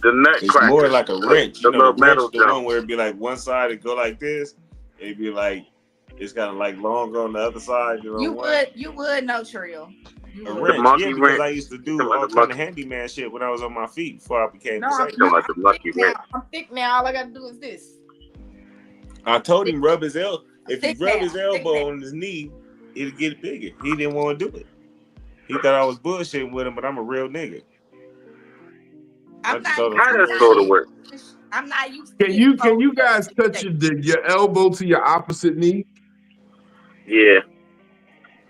The nut
It's
crackers.
more like a wrench.
The
You know, the wrench,
metal
the
jump.
one where it'd be like one side it go like this. It'd be like it's kind of like longer on the other side. You know,
You would know, Trill.
a
would.
wrench.
monkey
Yeah, because
wrench.
I used to do
Come on,
all
the
kind of
monkey.
handyman shit when I was on my feet before I became
No,
disabled.
Talking about the lucky
thick now.
wrench.
I'm thick now. All I gotta do is this.
I told him rub his elbow. If he
Thick
rub
now,
his
thick
elbow
now.
on his knee, it'll get bigger. He didn't want to do it. He thought I was bullshitting with him, but I'm a real nigga.
I'm not.
How that sort of work?
I'm not used to.
Can you guys touch your elbow to your opposite knee?
Yeah.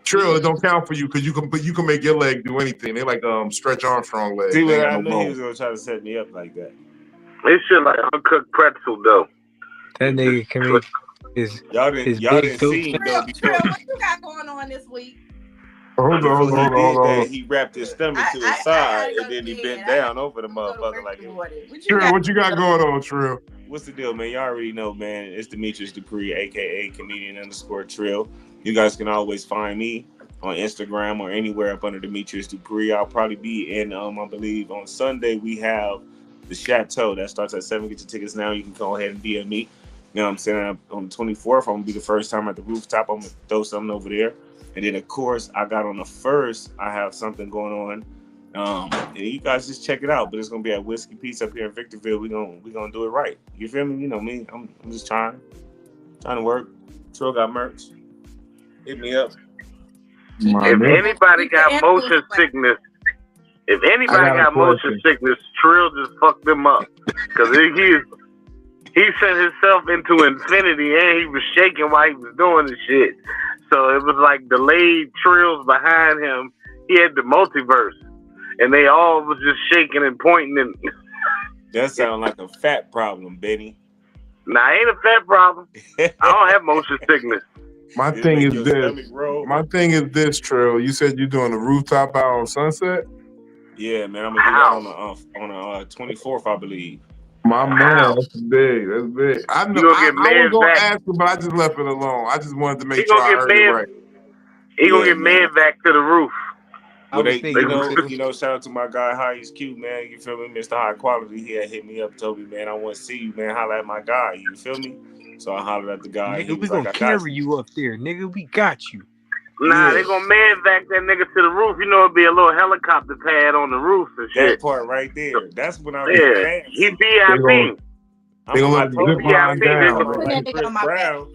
Trill, it don't count for you because you can make your leg do anything. They like Stretch Armstrong legs.
See,
They
but
ain't
I
got no
knew he
bone.
was gonna try to set me up like that.
This shit like uncooked pretzel though.
That nigga can make his
Y'all
His
didn't
big
see him though
Trill,
before.
what you got going on this week?
Hold
Before he did that,
on.
he wrapped his stomach to his side and then he bent down over the motherfucker like it.
Trill, what you got going on, Trill?
What's the deal, man? Y'all already know, man. It's Demetrius Dupree, aka comedian_Trill. You guys can always find me on Instagram or anywhere up under Demetrius Dupree. I'll probably be in, I believe on Sunday we have the Chateau that starts at 7. Get your tickets now. You can go ahead and DM me. You know what I'm saying? On the 24th, I'm gonna be the first time at the rooftop. I'm gonna throw something over there. And then of course I got on the 1st, I have something going on. And you guys just check it out. But it's gonna be at Whiskey Peace up here in Victorville. We gonna do it right. You feel me? You know me. I'm just trying to work. Trill got merch. Hit me up.
If anybody got motion sickness, Trill just fucked them up. Because he sent himself into infinity and he was shaking while he was doing the shit. So it was like delayed trills behind him. He had the multiverse. And they all was just shaking and pointing. And
That sounds like a fat problem, Benny.
Nah, ain't a fat problem. I don't have motion sickness.
My
It'll
thing
make
is
your
this.
stomach roll.
My thing is this, Trill. You said you're doing a rooftop out on Sunset?
Yeah, man, I'm gonna do that on the 24th, I believe.
My man, that's big. That's big. I know.
You gonna get
I was
meds
gonna
back.
ask him, but I just left it alone. I just wanted to
He
make sure
gonna
I
get
heard it
meds.
right.
He gonna
Yeah,
get
man.
meds back to the roof.
I
Well,
was
they,
thinking,
shout out to my guy, High is Cute, man. You feel me, Mr. High Quality? He had hit me up, told me, man, I want to see you, man. Holler at my guy. You feel me? So I hollered at the guy. He
nigga, we
was like,
gonna
I got
carry
you.
you up there, nigga. We got you.
Nah,
Yeah.
they gonna meds back that nigga to the roof. You know, it'd be a little helicopter pad on the roof and
That
shit.
part right there. That's when I
Yeah,
fast.
he
They gonna-
VIP.
They gonna
I
let the
told
zip
you,
line
They
down.
gonna
Put
like
that nigga
Chris
on my
Brown.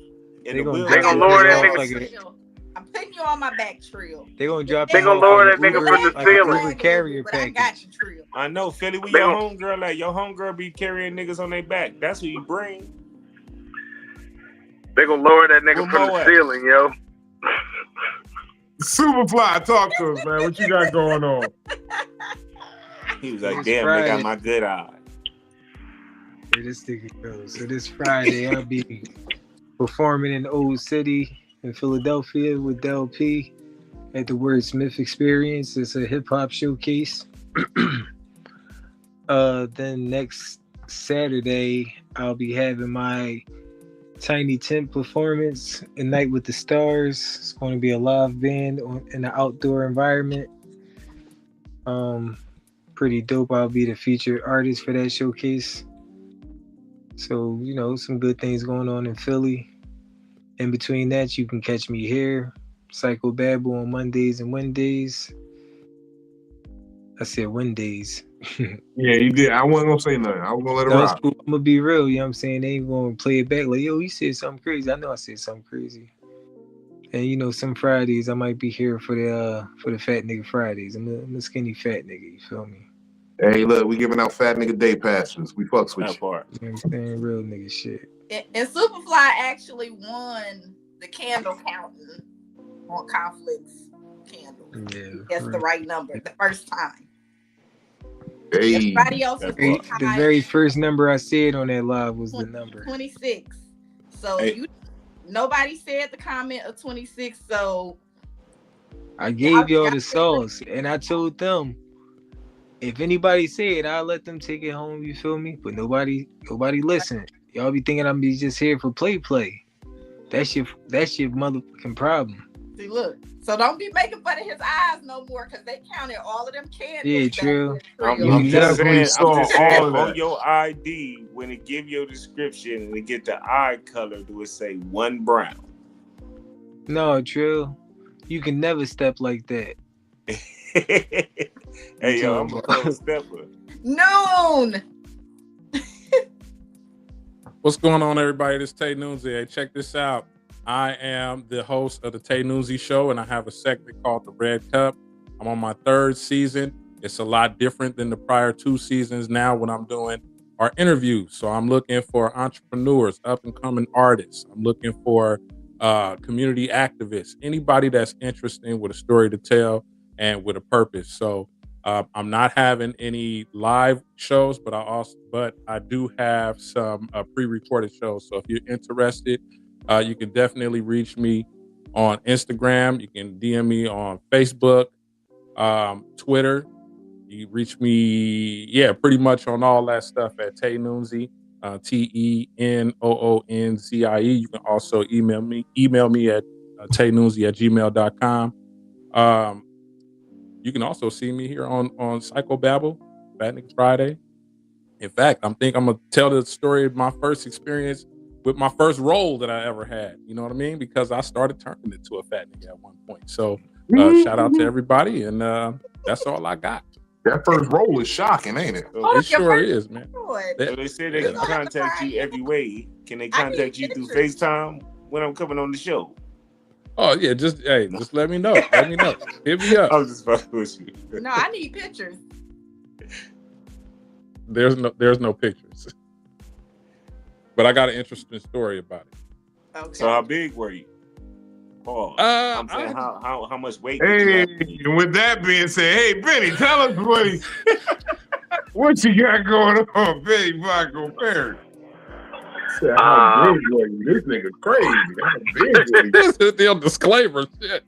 They
And the
gonna
wheels
They
drop
gonna
that
lower
nigga
that
off
nigga.
like a.
I'm putting you on my back, Trill.
They gonna drop
They
that
gonna
off
lower
like
that
an
nigga
Uber,
from the
like an
ceiling.
Uber carrier
But I got
package.
you, Trill.
I know, Philly, where
They
your
gonna-
homegirl at? Your homegirl be carrying niggas on their back. That's who you bring.
They gonna lower that nigga
Where
from
Mo
the
at?
ceiling, yo.
Superfly, talk to us, man. What you got going on?
He was like,
It's
damn, they got
Friday.
my good eye.
Where this nigga goes. So this Friday, I'll be performing in the Old City in Philadelphia with Del P at the Wordsmith Experience. It's a hip hop showcase. Then next Saturday, I'll be having my Tiny Tent performance, A Night with the Stars. It's going to be a live band in an outdoor environment. Pretty dope. I'll be the featured artist for that showcase. So, you know, some good things going on in Philly. In between that, you can catch me here, Psycho-Babble on Mondays and Wednesdays. I said Wednesdays.
Yeah, you did. I wasn't gonna say nothing. I was gonna let it
That's
rock.
cool. I'm gonna be real, you know what I'm saying? They ain't gonna play it back like, yo, you said something crazy. I know I said something crazy. And you know, some Fridays I might be here for the fat nigga Fridays. I'm a skinny fat nigga, you feel me?
Hey, look, we giving out fat nigga day passes. We fucks with
That
you.
part.
You know what I'm saying? Real nigga shit.
And Superfly actually won the candle counting on Conflict's candle.
Yeah.
That's the right number the first time.
Hey,
Everybody else was
Hey,
The very first number I said on that live was the number.
26. So
Hey.
nobody said the comment of 26. So
I gave y'all
y'all
the sauce, and I told them if anybody say it, I'll let them take it home. You feel me? But nobody listen. Y'all be thinking I'm just here for play. That's your motherfucking problem.
see, look. So don't be making fun of his eyes no more, because they counted all of them candles.
Yeah,
back
true.
then,
I'm
Trill.
You
just
definitely
saying,
saw all of
on
that.
your ID, when it give your description and it get the eye color, do it say one brown?
No, Trill. You can never step like that.
Hey, yo, I'm a cold stepper.
Noon.
What's going on, everybody? This is Tay Noonsy. Hey, check this out. I am the host of the Tay Noonsy Show, and I have a segment called The Red Cup. I'm on my third season. It's a lot different than the prior two seasons now when I'm doing our interviews. So I'm looking for entrepreneurs, up-and-coming artists. I'm looking for community activists, anybody that's interesting with a story to tell and with a purpose. So I'm not having any live shows, but I do have some pre-recorded shows. So if you're interested, you can definitely reach me on Instagram. You can DM me on Facebook, Twitter. You reach me, pretty much on all that stuff at Tay Noonsy, TENOONZIE. You can also email me at taynoonsy@gmail.com. You can also see me here on Psycho-Babble, Fat Nigga Friday. In fact, I'm gonna tell the story of my first experience with my first role that I ever had. You know what I mean? Because I started turning into a fat nigga at one point. So shout out to everybody, and that's all I got.
That first roll is shocking, ain't it?
So,
It sure is, man.
Lord.
so they say they can
Yeah.
contact you every way. Can they
I need
contact you through
pictures.
FaceTime when I'm coming on the show?
Oh yeah, just let me know. Let me know. Hit me up.
I'm just fucking with you.
No, I need pictures.
There's no pictures, but I got an interesting story about it.
Okay.
So how big were you? Pause. I'm saying how much weight did you
Hey,
have?
and with that being said, hey Benny, tell us what you got going on, Benny Blanco Perry. Said, how big were you? This nigga crazy. How big were you?
This is the disclaimer shit.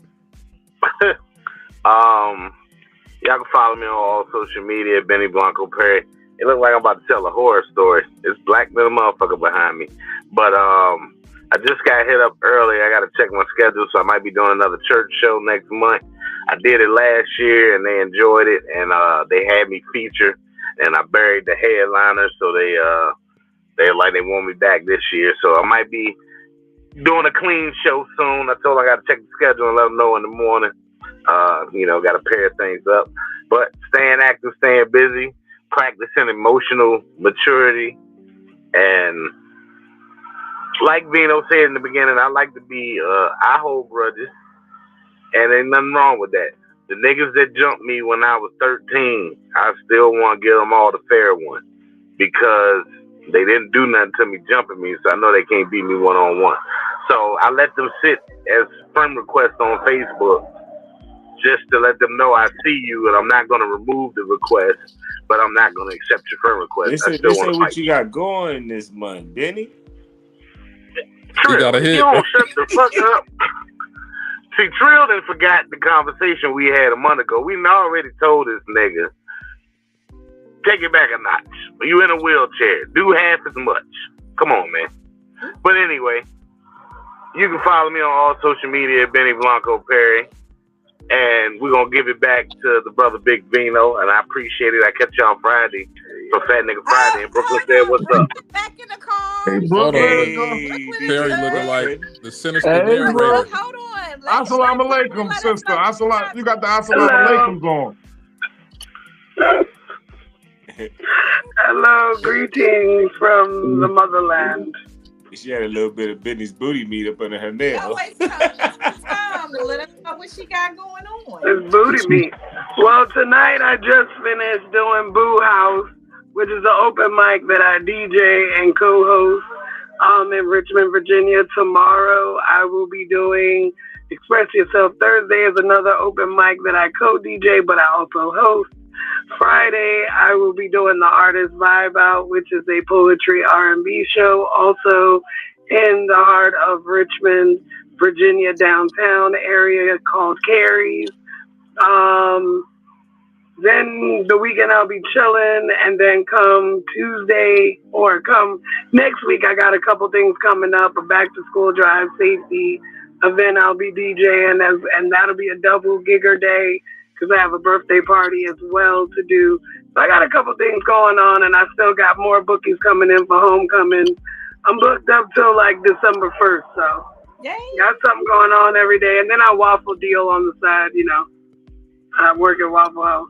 Y'all can follow me on all social media, Benny Blanco Perry. It looks like I'm about to tell a horror story. It's black than a motherfucker behind me. But I just got hit up early. I got to check my schedule, so I might be doing another church show next month. I did it last year, and they enjoyed it, and they had me featured, and I buried the headliner, so they're like they want me back this year. So I might be doing a clean show soon. I told them I got to check the schedule and let them know in the morning. Got to pair things up. But staying active, staying busy, practicing emotional maturity, and like Vino said in the beginning, I like to be, I hold grudges, and ain't nothing wrong with that. The niggas that jumped me when I was 13, I still want to give them all the fair one, because they didn't do nothing to me jumping me, so I know they can't beat me one-on-one. So I let them sit as friend requests on Facebook, just to let them know I see you, and I'm not going to remove the request, but I'm not going to accept your friend request.
They say what you got going this month, Benny.
Trill, you don't shut the fuck up. See, Trill done forgot the conversation we had a month ago. We already told this nigga, take it back a notch. You in a wheelchair. Do half as much. Come on, man. But anyway, you can follow me on all social media, Benny Blanco Perry. And we're going to give it back to the brother Big Vino. And I appreciate it. I catch y'all Friday for Fat Nigga Friday. And Brooklyn said, what's up?
Back in the car.
Hey, Brooklyn.
Perry looking like the sinister narrator.
Hold on.
Assalamu alaikum, sister. You got the assalamu alaikums on.
Hello, greetings from the motherland.
She had a little bit of Benny's booty meat up under her nail.
Always time to let her know what she got going on.
It's booty meat. Well, tonight I just finished doing Boo House, which is an open mic that I DJ and co-host in Richmond, Virginia. Tomorrow I will be doing Express Yourself. Thursday is another open mic that I co-DJ, but I also host. Friday, I will be doing the Artist Vibe Out, which is a poetry R&B show, also in the heart of Richmond, Virginia, downtown area called Carrie's. Then the weekend I'll be chilling, and then come Tuesday or come next week, I got a couple things coming up, a back to school drive safety event I'll be DJing, and that'll be a double gigger day, because I have a birthday party as well to do. So I got a couple things going on, and I still got more bookings coming in for homecoming. I'm booked up till like December 1st, so got something going on every day. And then I waffle deal on the side, I work at Waffle House.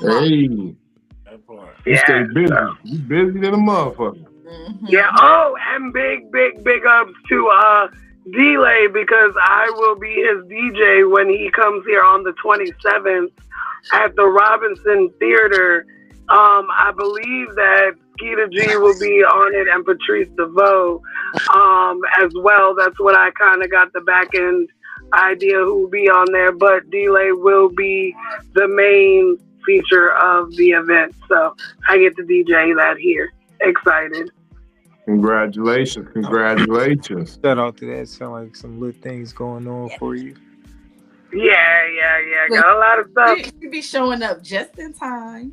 Hey, you stay busy. You busy than a motherfucker.
Mm-hmm.
Yeah. Oh, and big ups to Delay, because I will be his DJ when he comes here on the 27th at the Robinson Theater. I believe that Skeeta G will be on it and Patrice DeVoe as well. That's what I kind of got the back end idea who will be on there, but Delay will be the main feature of the event. So I get to DJ that here. Excited.
Congratulations.
Shout out to that. Sound like some little things going on for you.
Yeah. Got a lot of stuff.
You be showing up just in time.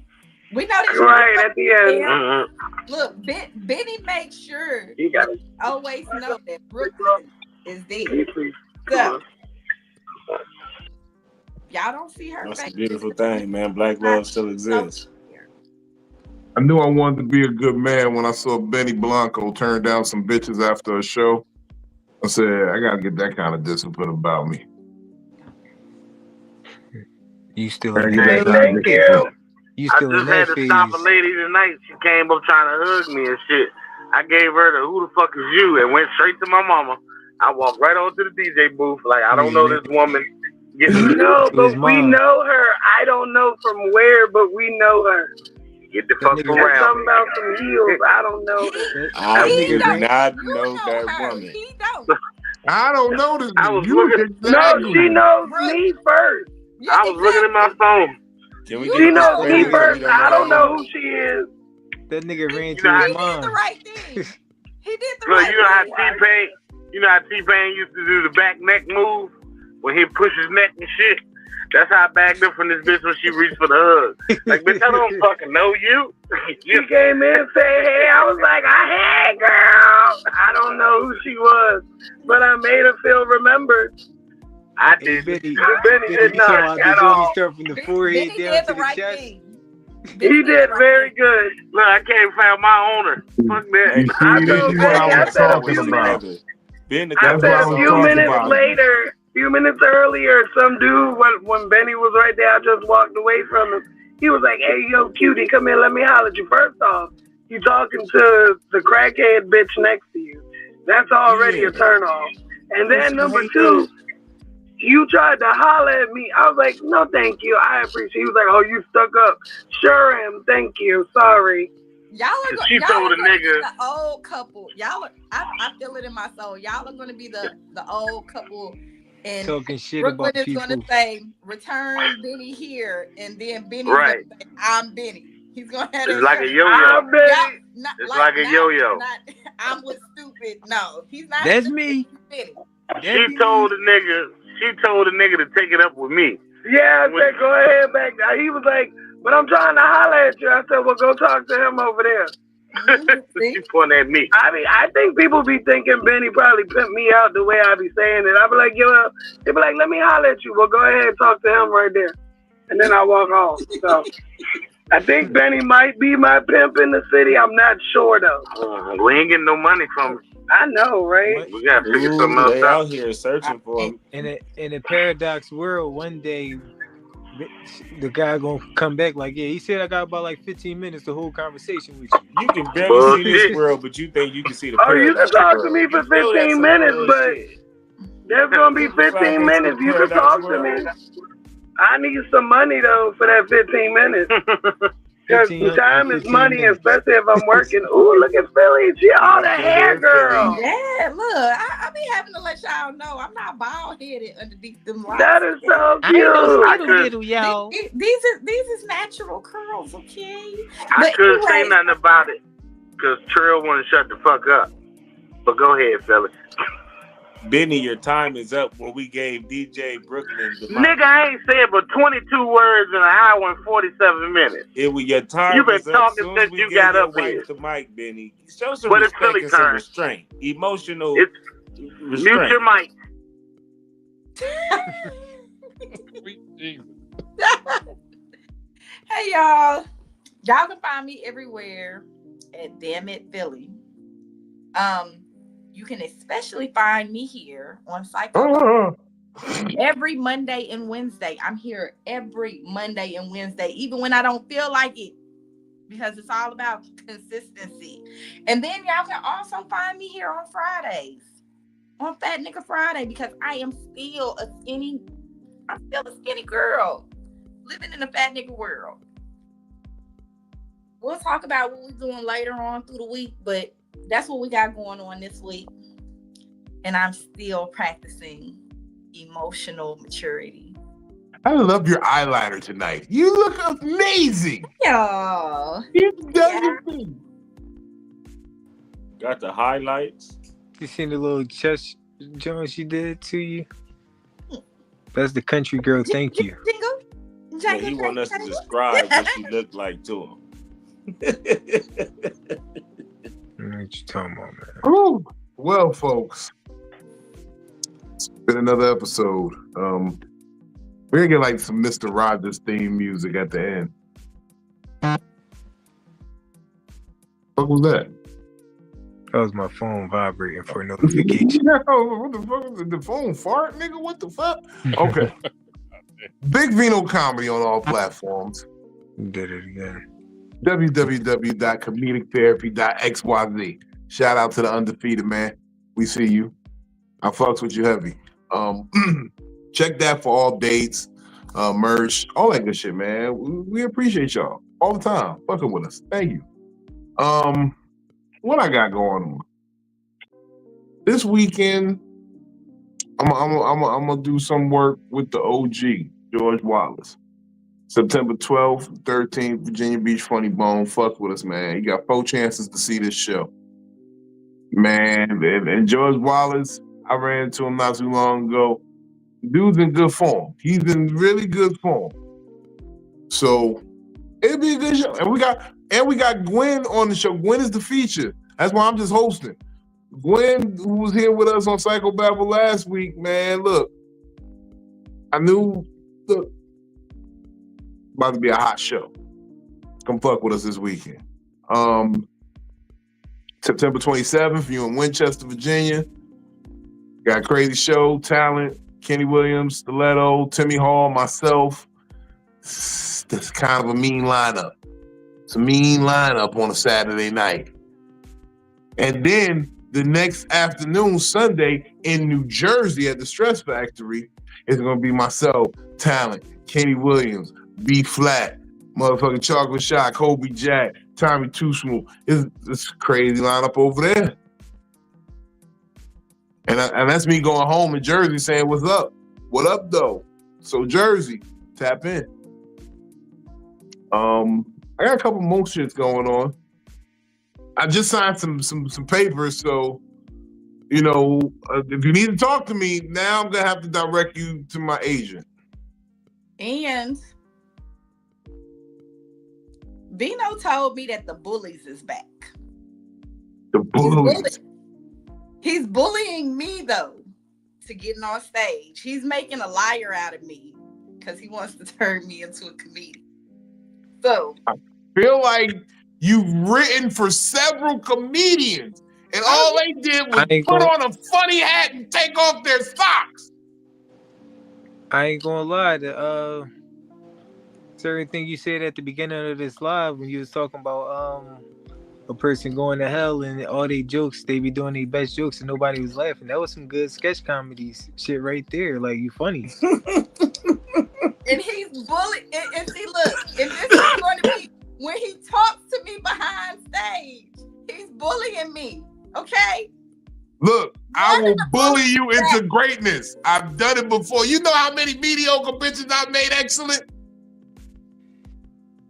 We know that
right at the end.
Look, Benny makes sure
you gotta
always know that Brooklyn is there. So, y'all don't see her.
That's a beautiful thing, man. Black love still exists.
I knew I wanted to be a good man when I saw Benny Blanco turn down some bitches after a show. I said, I gotta get that kind of discipline about me.
You still
I just had to
phase.
stop a lady tonight. She came up trying to hug me and shit. I gave her the "Who the fuck is you?" and went straight to my mama. I walked right on to the DJ booth like I don't know this woman.
No, but we know her. I don't know from where, but we know her.
Get the fuck around.
Something about some heels. I don't know.
I do not know that woman.
He don't.
I don't know this.
I was looking.
No, she knows me first.
I was looking at my phone.
She knows me first. I don't know who she is.
That nigga ran
You
to
know
his
He did
mom.
the right thing. He did the
Look,
right
you know how
thing.
T-Pain used to do the back neck move when he push his neck and shit. That's how I bagged up from this bitch when she reached for the hug. Like, bitch, I don't fucking know you.
She came in and said, hey, I was like, hey, girl. I don't know who she was, but I made her feel remembered.
I
Hey,
did.
Benny,
Benny did
you talking
not
about
at
the journey
all.
start from the forehead
Benny
down
did
to
the
the
right
chest?
thing.
He did very good.
Look, I can't find my owner. Fuck that.
You see,
I
this
told
is what I
Benny, I
was
said a
talking
few
about.
minutes.
Ben, the
I
That's
said
what I
a
was
few
talking
minutes
about.
later, few minutes earlier, some dude, when Benny was right there, I just walked away from him. He was like, hey, yo, cutie, come here, let me holler at you. First off, you talking to the crackhead bitch next to you. That's already a turn off. And then number two, you tried to holler at me. I was like, no, thank you. I appreciate it. He was like, oh, you stuck up. Sure am. Thank you. Sorry.
Y'all are
She
y'all
told
are
a
gonna be
nigga.
the old couple. I feel it in my soul. Y'all are gonna be the old couple, and
Talking shit
Brooklyn
about
is gonna
people.
say, "Return Benny here," and then Benny's
Right.
gonna say, "I'm Benny." He's gonna have
It's
that
like a
shirt.
yo-yo.
I'm Benny.
Y'all, not,
It's
like
like a
not,
yo-yo.
Not, I'm with stupid. No, he's not.
That's
stupid.
me.
He's Benny.
She told the nigga to take it up with me.
Yeah, I said, go ahead back there. He was like, but I'm trying to holler at you. I said, well, go talk to him over there.
She pointed at me.
I mean, I think people be thinking Benny probably pimped me out the way I be saying it. I be like, yo, they be like, let me holler at you. Well, go ahead and talk to him right there. And then I walk off. So I think Benny might be my pimp in the city. I'm not sure, though.
We ain't getting no money from him.
I know, right?
We gotta figure something
Ooh,
else
they
out.
out here searching for him.
In a paradox world, one day the guy gonna come back like, yeah, he said I got about like 15 minutes to hold conversation with you.
You can barely see this world, but you think you can see the
Oh, you can
paradox
talk to
world.
me for
You know that's
15
some
minutes, but
bullshit.
there's going to be
You can fly
15
into
minutes.
the
You can
paradox
talk to
world.
me. I need some money, though, for that 15 minutes. Because time is
15
money,
minutes.
especially if I'm working. Ooh, look at Philly. She all the hair girl.
Yeah, look, I be having to let y'all know I'm not bald headed underneath them locks.
That is so
I ain't no
cute.
skittle diddle, y'all.
These is natural curls, okay?
I
But
couldn't say
anyway,
nothing about it because Trill wanted to shut the fuck up. But go ahead, fella.
Benny, your time is up when we gave DJ Brooklyn the mic.
Nigga, I ain't said but 22 words in an hour and 47 minutes.
It was your time.
You've been
is up
talking
soon
since
as we
you
gave
got
your
up here.
wife the mic, Benny. Show some
But it's
respect
Philly
and some
turn.
restraint. Emotional
Mute
restraint.
your mic.
hey y'all can find me everywhere at DamnItPhilly. You can especially find me here on Psycho-Babble every Monday and Wednesday. I'm here every Monday and Wednesday, even when I don't feel like it, because it's all about consistency. And then y'all can also find me here on Fridays, on Fat Nigga Friday, because I'm still a skinny girl living in a fat nigga world. We'll talk about what we're doing later on through the week, but that's what we got going on this week. And I'm still practicing emotional maturity.
I love your eyeliner tonight. You look amazing.
Yo.
You've done your thing.
Got the highlights.
You seen the little chest joint she did to you? That's the country girl. Thank you.
Yeah, he want us to describe what she looked like to him.
What you talking about, man?
Ooh. Well, folks, it's been another episode. We're gonna get like some Mr. Rogers theme music at the end. What was that?
That was my phone vibrating for a notification.
Yo, what the fuck was it? The phone fart, nigga? What the fuck? Okay. Big Vino Comedy on all platforms.
Did it again.
www.comedictherapy.xyz. Shout out to the undefeated, man. We see you. I fucks with you heavy. Check that for all dates, merch, all that good shit, man. We appreciate y'all all the time fucking with us. Thank you. What I got going on this weekend? I'm gonna do some work with the OG George Wallace. September 12th, 13th, Virginia Beach Funny Bone. Fuck with us, man. You got 4 chances to see this show. Man, and George Wallace, I ran into him not too long ago. Dude's in good form. He's in really good form. So it'd be a good show. And we got Gwen on the show. Gwen is the feature. That's why I'm just hosting. Gwen, who was here with us on Psycho-Babble last week, man, look. Look, about to be a hot show. Come fuck with us this weekend. September 27th, you in Winchester, Virginia. Got a crazy show, talent, Kenny Williams, Stiletto, Timmy Hall, myself. That's kind of a mean lineup. It's a mean lineup on a Saturday night. And then the next afternoon, Sunday, in New Jersey at the Stress Factory, it's going to be myself, talent, Kenny Williams, B Flat, motherfucking Chocolate Shot, Kobe Jack, Tommy Too Smooth. It's a crazy lineup over there. And that's me going home in Jersey saying, what's up? What up, though? So Jersey, tap in. I got a couple more shits going on. I just signed some papers, so if you need to talk to me, now I'm gonna have to direct you to my agent.
And Vino told me that the bullies is back.
The bullies.
He's bullying me though to getting on stage. He's making a liar out of me because he wants to turn me into a comedian. So
I feel like you've written for several comedians, and all they did was put on a funny hat and take off their socks.
I ain't gonna lie, the certain thing you said at the beginning of this live when you was talking about a person going to hell and all they jokes, they be doing their best jokes and nobody was laughing. That was some good sketch comedy shit right there. Like, you funny.
And he's bullying. And see, look, if this is going to be when he talks to me behind stage, he's bullying me. Okay?
Look, I will bully you into greatness. I've done it before. You know how many mediocre bitches I've made excellent?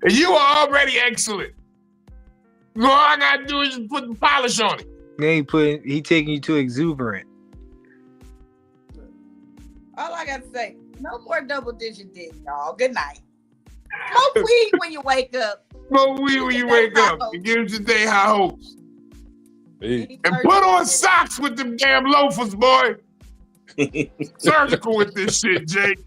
And you are already excellent. All I gotta do is just put the polish on it.
Then he taking you to exuberant.
All I got to say, no more double-digit dick, y'all. Good night. Smoke weed when you wake up.
Smoke weed when you wake up. It gives your day high hopes. Hey. And put on socks with them damn loafers, boy. Surgical with this shit, Jake.